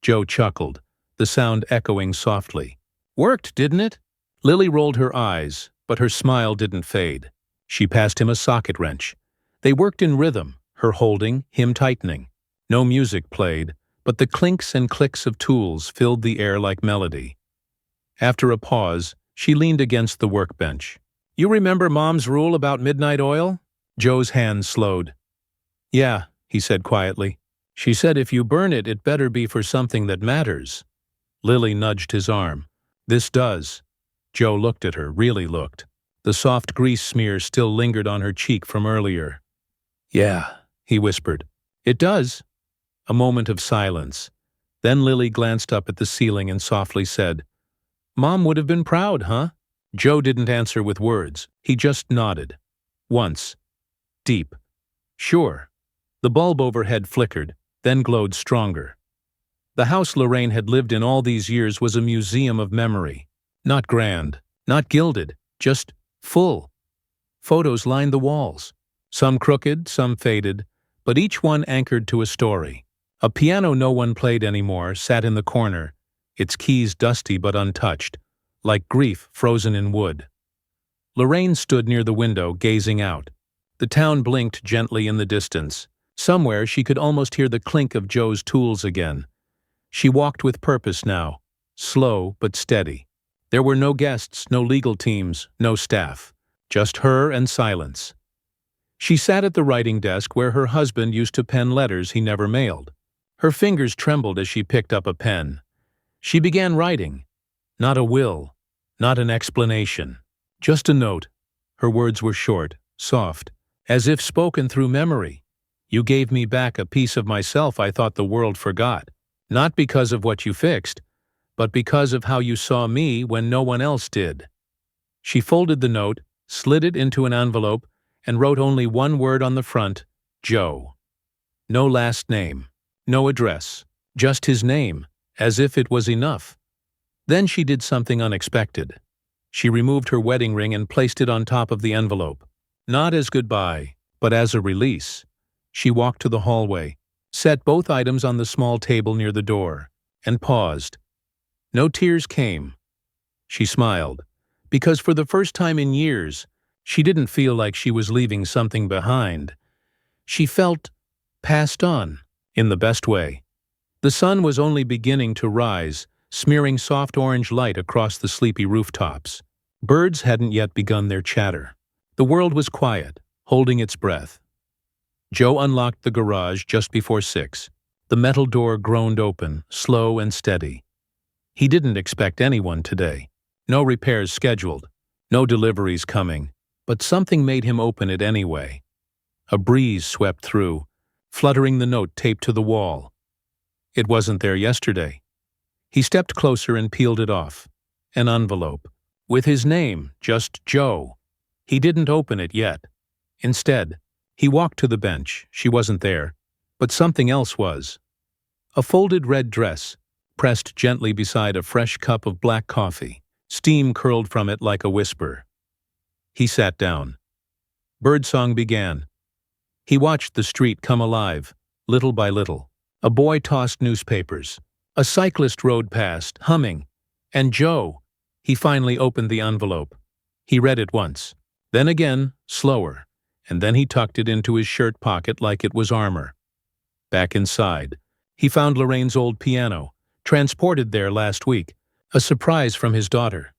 S1: Joe chuckled, the sound echoing softly. "Worked, didn't it?" Lily rolled her eyes, but her smile didn't fade. She passed him a socket wrench. They worked in rhythm, her holding, him tightening. No music played, but the clinks and clicks of tools filled the air like melody. After a pause, she leaned against the workbench. "You remember Mom's rule about midnight oil?" Joe's hand slowed. "Yeah," he said quietly. "She said if you burn it, it better be for something that matters." Lily nudged his arm. "This does." Joe looked at her, really looked. The soft grease smear still lingered on her cheek from earlier. "Yeah," he whispered. "It does." A moment of silence. Then Lily glanced up at the ceiling and softly said, "Mom would have been proud, huh?" Joe didn't answer with words. He just nodded. Once. Deep. "Sure." The bulb overhead flickered, then glowed stronger. The house Lorraine had lived in all these years was a museum of memory. Not grand, not gilded, just full. Photos lined the walls. Some crooked, some faded, but each one anchored to a story. A piano no one played anymore sat in the corner, its keys dusty but untouched, like grief frozen in wood. Lorraine stood near the window, gazing out. The town blinked gently in the distance. Somewhere she could almost hear the clink of Joe's tools again. She walked with purpose now, slow but steady. There were no guests, no legal teams, no staff. Just her and silence. She sat at the writing desk where her husband used to pen letters he never mailed. Her fingers trembled as she picked up a pen. She began writing. Not a will, not an explanation. Just a note. Her words were short, soft, as if spoken through memory. "You gave me back a piece of myself I thought the world forgot. Not because of what you fixed, but because of how you saw me when no one else did." She folded the note, slid it into an envelope, and wrote only one word on the front, Joe. No last name, no address, just his name, as if it was enough. Then she did something unexpected. She removed her wedding ring and placed it on top of the envelope. Not as goodbye, but as a release. She walked to the hallway, set both items on the small table near the door, and paused. No tears came. She smiled, because for the first time in years, she didn't feel like she was leaving something behind. She felt passed on, in the best way. The sun was only beginning to rise, smearing soft orange light across the sleepy rooftops. Birds hadn't yet begun their chatter. The world was quiet, holding its breath. Joe unlocked the garage just before 6. The metal door groaned open, slow and steady. He didn't expect anyone today. No repairs scheduled, no deliveries coming, but something made him open it anyway. A breeze swept through, fluttering the note taped to the wall. It wasn't there yesterday. He stepped closer and peeled it off. An envelope. With his name, just Joe. He didn't open it yet. Instead, he walked to the bench. She wasn't there, but something else was. A folded red dress, pressed gently beside a fresh cup of black coffee. Steam curled from it like a whisper. He sat down. Birdsong began. He watched the street come alive, little by little. A boy tossed newspapers. A cyclist rode past, humming. And Joe. He finally opened the envelope. He read it once, then again, slower, and then he tucked it into his shirt pocket like it was armor. Back inside, he found Lorraine's old piano, transported there last week, a surprise from his daughter.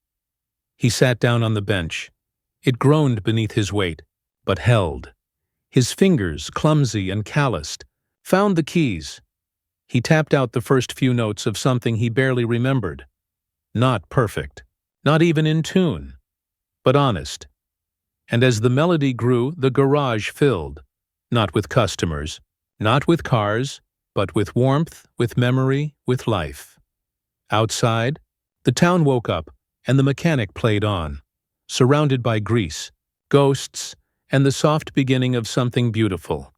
S1: He sat down on the bench. It groaned beneath his weight, but held. His fingers, clumsy and calloused, found the keys. He tapped out the first few notes of something he barely remembered. Not perfect, not even in tune, but honest. And as the melody grew, the garage filled, not with customers, not with cars, but with warmth, with memory, with life. Outside, the town woke up, and the mechanic played on, surrounded by grease, ghosts, and the soft beginning of something beautiful.